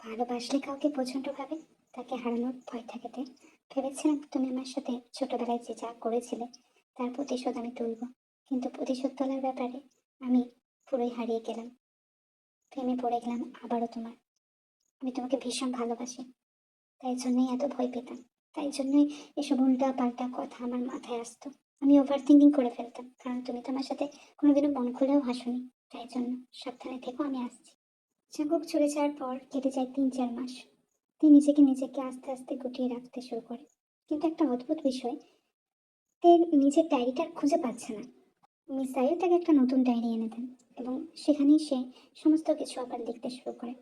ভালোবাসলে কাউকে প্রচন্ডভাবে তাকে হারানোর ভয় থাকেতে ভেবেছিলাম তুমি আমার সাথে ছোটবেলায় যে যা করেছিলে তার প্রতিশোধ আমি তুলব, কিন্তু প্রতিশোধ তোলার ব্যাপারে আমি পুরোই হারিয়ে গেলাম। প্রেমে পড়ে গেলাম আবারও তোমার। আমি তোমাকে ভীষণ ভালোবাসি, তাই জন্যই এত ভয় পেতাম। তাই জন্যই এসব উল্টা পাল্টা কথা আমার মাথায় আসতো। আমি ওভার থিঙ্কিং করে ফেলতাম, কারণ তুমি তো আমার সাথে কোনোদিনও মন খুলেও হাসোনি। তাই জন্য সাবধানে থেকো, আমি আসছি। জাঙ্কুক চলে যাওয়ার পর কেটে যায় 3-4 মাস। তিনি নিজেকে আস্তে আস্তে গুটিয়ে রাখতে শুরু করে। কিন্তু একটা অদ্ভুত বিষয়, তে নিজের ডায়েরিটা আর খুঁজে পাচ্ছে না। মিস আইও তাকে একটা নতুন ডায়েরি এনে দেন এবং সেখানেই সে সমস্ত কিছু আবার লিখতে শুরু করে।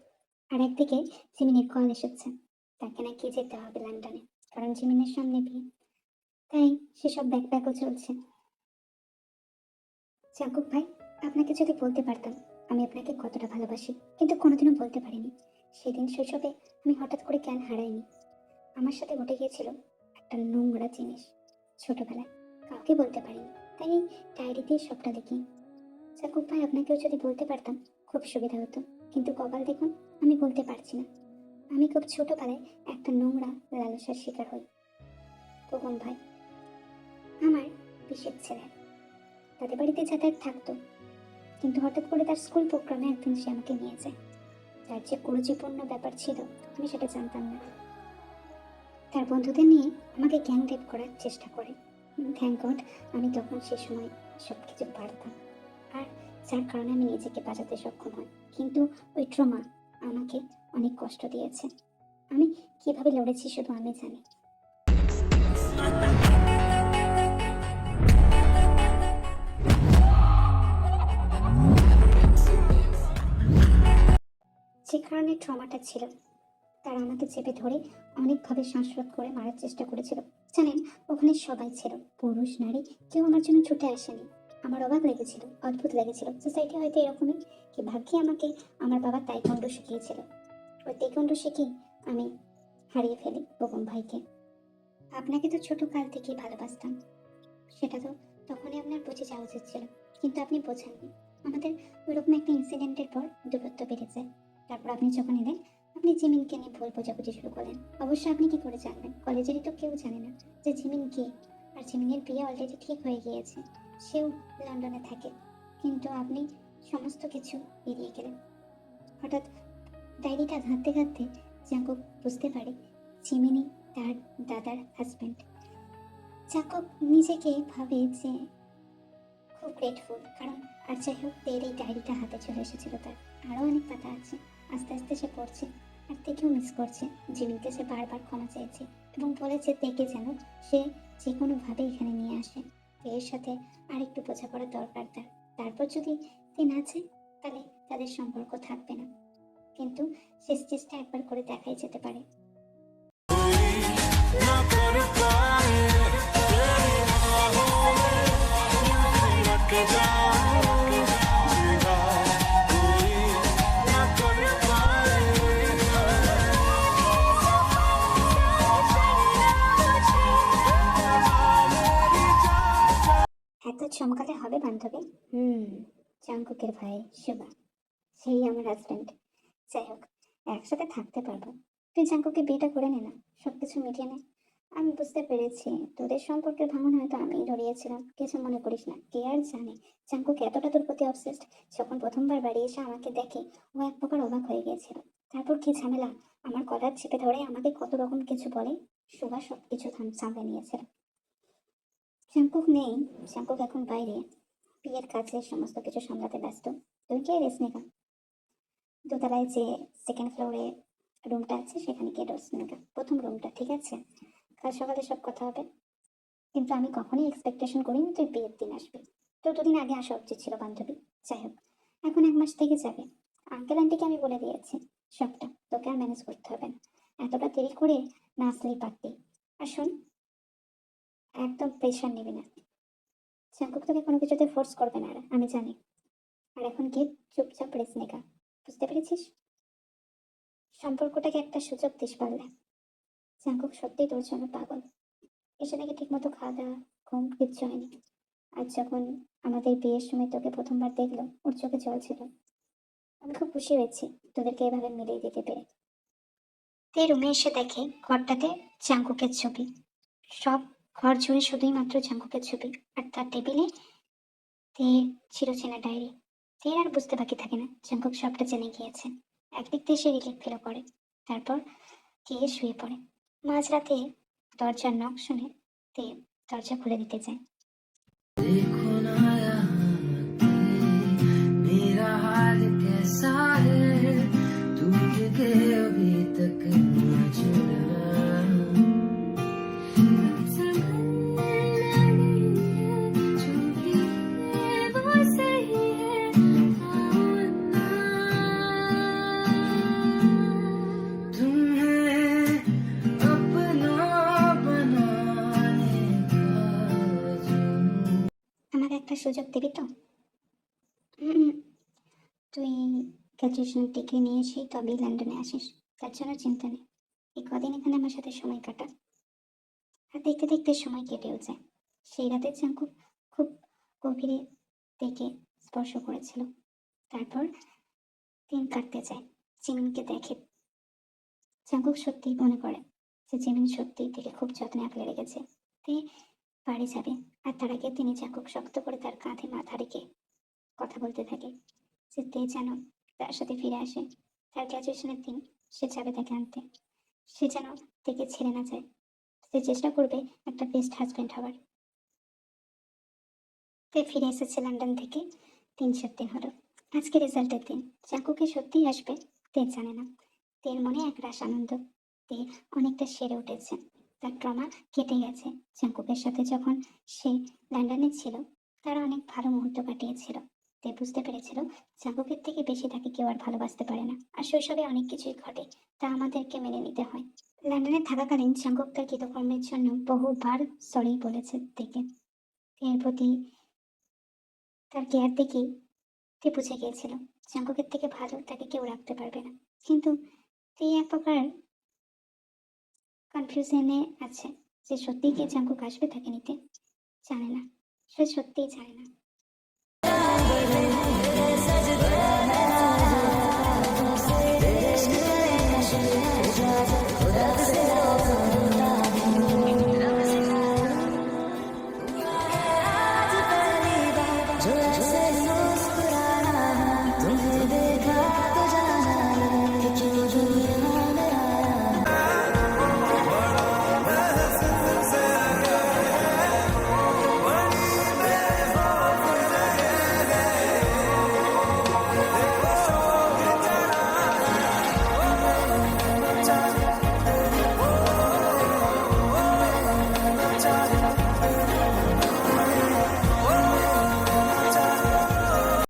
আর একদিকে জিমিনের কল এসেছে, তাকে নাকি যেতে হবে লন্ডনে, কারণ জিমিনের সামনে বিয়ে। তাই সেসব ব্যাকপ্যাকও চলছে। জাঙ্কুক ভাই, আপনাকে যদি বলতে পারতাম আমি আপনাকে কতটা ভালোবাসি, কিন্তু কোনোদিনও বলতে পারিনি। সেদিন শৈশবে আমি হঠাৎ করে জ্ঞান হারাইনি। আমার সাথে ঘটে গিয়েছিল একটা নোংরা জিনিস ছোটবেলায়, কাউকে বলতে পারিনি, তাই এই ডায়েরিতেই সবটা লিখি। জাকুব ভাই, আপনাকেও যদি বলতে পারতাম খুব সুবিধা হতো, কিন্তু কপাল দেখুন আমি বলতে পারছি না। আমি খুব ছোটবেলায় একটা নোংরা লালসার শিকার হই। তখন ভাই আমার পিসের ছেলে তাদের বাড়িতে যাতায়াত থাকতো, কিন্তু হঠাৎ করে তার স্কুল প্রোগ্রামে একদিন সে আমাকে নিয়ে যায়। তার যে কুরুচিপূর্ণ ব্যাপার ছিল আমি সেটা জানতাম না। তার বন্ধুদের নিয়ে আমাকে গ্যাং রেপ করার চেষ্টা করে। থ্যাংক গড আমি তখন সে সময় সব কিছু পারতাম, আর যার কারণে আমি নিজেকে বাঁচাতে সক্ষম হই। কিন্তু ওই ট্রমা আমাকে অনেক কষ্ট দিয়েছে। আমি কিভাবে লড়েছি শুধু আমি জানি। যে কারণে ট্রমাটা ছিল, তারা আমাকে চেপে ধরে অনেকভাবে শ্বাসরোধ করে মারার চেষ্টা করেছিল। জানেন, ওখানে সবাই ছিল, পুরুষ নারী, কেউ আমার জন্য ছুটে আসেনি। আমার অবাক লেগেছিল, অদ্ভুত লেগেছিল। সোসাইটি হয়তো এরকমই, কি ভাগ্যে আমাকে আমার বাবা তাইকোন্ডো শিখিয়েছিল। ওই তাইকোন্ডো শিখেই আমি হারিয়ে ফেলি বোকম ভাইকে। আপনাকে তো ছোট কাল থেকেই ভালোবাসতাম, সেটা তো তখনই আপনার বুঝে যাওয়া উচিত ছিল, কিন্তু আপনি বোঝেননি। আমাদের ওইরকম একটা ইনসিডেন্টের পর দূরত্ব বেড়ে যায়। তারপর আপনি যখন এলেন, আপনি জিমিনকে নিয়ে ভুল বোঝাবুঝি শুরু করলেন। অবশ্য আপনি কি করে জানবেন? কলেজেরই তো কেউ জানে না যে জিমিন কে। আর জিমিনের বিয়ে অলরেডি ঠিক হয়ে গিয়েছে, সেও লন্ডনে থাকে। কিন্তু আপনি সমস্ত কিছু এড়িয়ে গেলেন। হঠাৎ ডায়েরিটা ঘাঁটতে ঘাঁটতে জাঙ্কুক বুঝতে পারে জিমিনি তার দাদার হাজবেন্ড। জাঙ্কুক নিজেকে ভাবে যে খুব গ্রেটফুল, কারণ আর যাই হোক তের এই ডায়েরিটা হাতে চলে এসেছিল। তার আরও অনেক পাতা আছে, আস্তে আস্তে সে পড়ছে আর তেকেও মিস করছে। জিমিনকে সে বারবার ক্ষমা চেয়েছে এবং বলেছে তেকে যেন সে যে কোনোভাবে এখানে নিয়ে আসে। তের সাথে আর একটু বোঝাপড়ার দরকার তার। তারপর যদি তে না চায়, তাহলে তাদের সম্পর্ক থাকবে না। কিন্তু শেষ চেষ্টা একবার করে দেখাই যেতে পারে। ना कर पाए तेरी बाहों में लग जाऊंगा कोई ना कर पाए এত চমকালে হবে বান্ধবী? জাঙ্কুকের ভাই শুভা, সেই আমার হাজবেন্ড। যাই হোক, একসাথে থাকতে পারবো। তুই জাঙ্কুকে বিয়েটা করে নে না, সবকিছু মিটিয়ে নে। আমি বুঝতে পেরেছি তোদের সম্পর্কের ভাঙন হয়তো আমিই ধরিয়েছিলাম, কিছু মনে করিস না। কে আর জানে জাঙ্কুক এতটা তোর প্রতি অবসেসড। যখন প্রথমবার বাড়ি এসে আমাকে দেখে, ও এক প্রকার অবাক হয়ে গিয়েছিল। তারপর কি ঝামেলা, আমার কলার চেপে ধরে আমাকে কত রকম কিছু বলে। সুভা সবকিছু সামলে নিয়েছিল। জাঙ্কুক নেই, জাঙ্কুক এখন বাইরে বিয়ের কাজে সমস্ত কিছু সামলাতে ব্যস্ত। তুই কে রেস নেগা? দোতলায় যে সেকেন্ড ফ্লোরে রুমটা আছে সেখানে গিয়ে ডোজ নেগা, প্রথম রুমটা, ঠিক আছে? কাল সকালে সব কথা হবে। কিন্তু আমি কখনোই এক্সপেকটেশন করিনি তুই বিয়ের দিন আসবি। তো দুদিন আগে আসা উচিত ছিল বান্ধবী। যাই হোক, এখন 1 মাস থেকে যাবে। আঙ্কেল আন্টিকে আমি বলে দিয়েছি সবটা, তোকে আর ম্যানেজ করতে হবে না। এতটা দেরি করে না আসলেই পারতি। আর শোন, একদম প্রেশার নিবি না। জাঙ্কুক তোকে কোনো কিছুতে ফোর্স করবে না, আর আমি জানি। আর এখন গিয়ে চুপচাপ রেস্ট নেগা, বুঝতে পেরেছিস? সম্পর্কটাকে একটা সুযোগ দিস পারলে। জাঙ্কুক সত্যিই তোর জন্য পাগল। এসে দেখে ঠিক মতো খাওয়া দাওয়া ঘুম কিচ্ছু হয়নি। আজ যখন আমাদের বিয়ের সময় তোকে প্রথমবার দেখলো, ওর চোখে জল ছিল। আমি খুব খুশি হয়েছি তোদেরকে এভাবে মিলিয়ে দিতে পেরে। তে রুমে এসে দেখে ঘরটাতে জাঙ্কুকের ছবি। সব ঘর জুড়ে শুধুই মাত্র জাঙ্কুকের ছবি, আর তার টেবিলে তে চিরচেনা ডায়েরি। তে আর বুঝতে বাকি থাকে না জাঙ্কুক সবটা জেনে গিয়েছে। একদিক দিয়ে সে রিলিফ ফিল করে, তারপর গিয়ে শুয়ে পড়ে। মাঝরাতে দরজার নখ শুনে তে দরজা খুলে দিতে যায়। देखो ना यहाँ के मेरा हाल कैसा है टूट के अभी तक ना जुड़ा संभलना नहीं है, जो भी है वो सही है, आओ ना। तुम्हें अपना बनाने का जुनून আমাকে একটা সুযোগ দিবি তো? উম, তুই গ্র্যাজুয়েশন ডিগ্রি নিয়ে এসেই তবেই লন্ডনে আসিস, তার জন্য চিন্তা নেই। এই কদিন এখানে আমার সাথে সময় কাটা, আর দেখতে দেখতে সময় কেটেও যায়। সেই রাতে জাঙ্কুক খুব গভীরে থেকে স্পর্শ করেছিল। তারপর দিন কাটতে যায়, জিমিনকে দেখে। জাঙ্কুক সত্যিই মনে করে যে জিমিন সত্যিই থেকে খুব যত্নে আগলে রেখেছে। তে বাড়ি যাবে, আর তার আগে তিনি জাঙ্কুক শক্ত করে তার কাঁধে মাথা রেখে কথা বলতে থাকে যে তে যেন তার সাথে ফিরে আসে। তার গ্র্যাজুয়েশনের দিন সে যাবে তাকে আনতে। সে যেন তেকে ছেড়ে না যায়। সে চেষ্টা করবে একটা বেস্ট হাজবেন্ড হওয়ার। তে ফিরে এসেছে লন্ডন থেকে 3-4 দিন হলো। আজকে রেজাল্টের দিন। জাঙ্কুকে সত্যিই আসবে তে জানে না। তের মনে একরাশ আনন্দ। তে অনেকটা সেরে উঠেছে, তার ট্রমা কেটে গেছে। জাঙ্কুকের সাথে যখন সে লন্ডনে ছিল, তারা অনেক ভালো মুহূর্ত কাটিয়েছিল। তে বুঝতে পেরেছিল জাঙ্কুকের থেকে বেশি তাকে কেউ আর ভালোবাসতে পারে না। আর শৈশবে অনেক কিছুই ঘটে, তা আমাদেরকে মেনে নিতে হয়। লন্ডনে থাকাকালীন জাঙ্কুক তার কৃতকর্মের জন্য বহুবার সরি বলেছে তেকে। এর প্রতি তার কেয়ার দেখেই তে বুঝে গিয়েছিল জাঙ্কুকের থেকে ভালো তাকে কেউ রাখতে পারবে না। কিন্তু তে এক প্রকার কনফিউশনে আছে যে সত্যিই কি জাঙ্কুক আসবে তাকে নিতে। জানে না, সে সত্যিই জানে না। सजदा है तुमसे इश्क करे नशा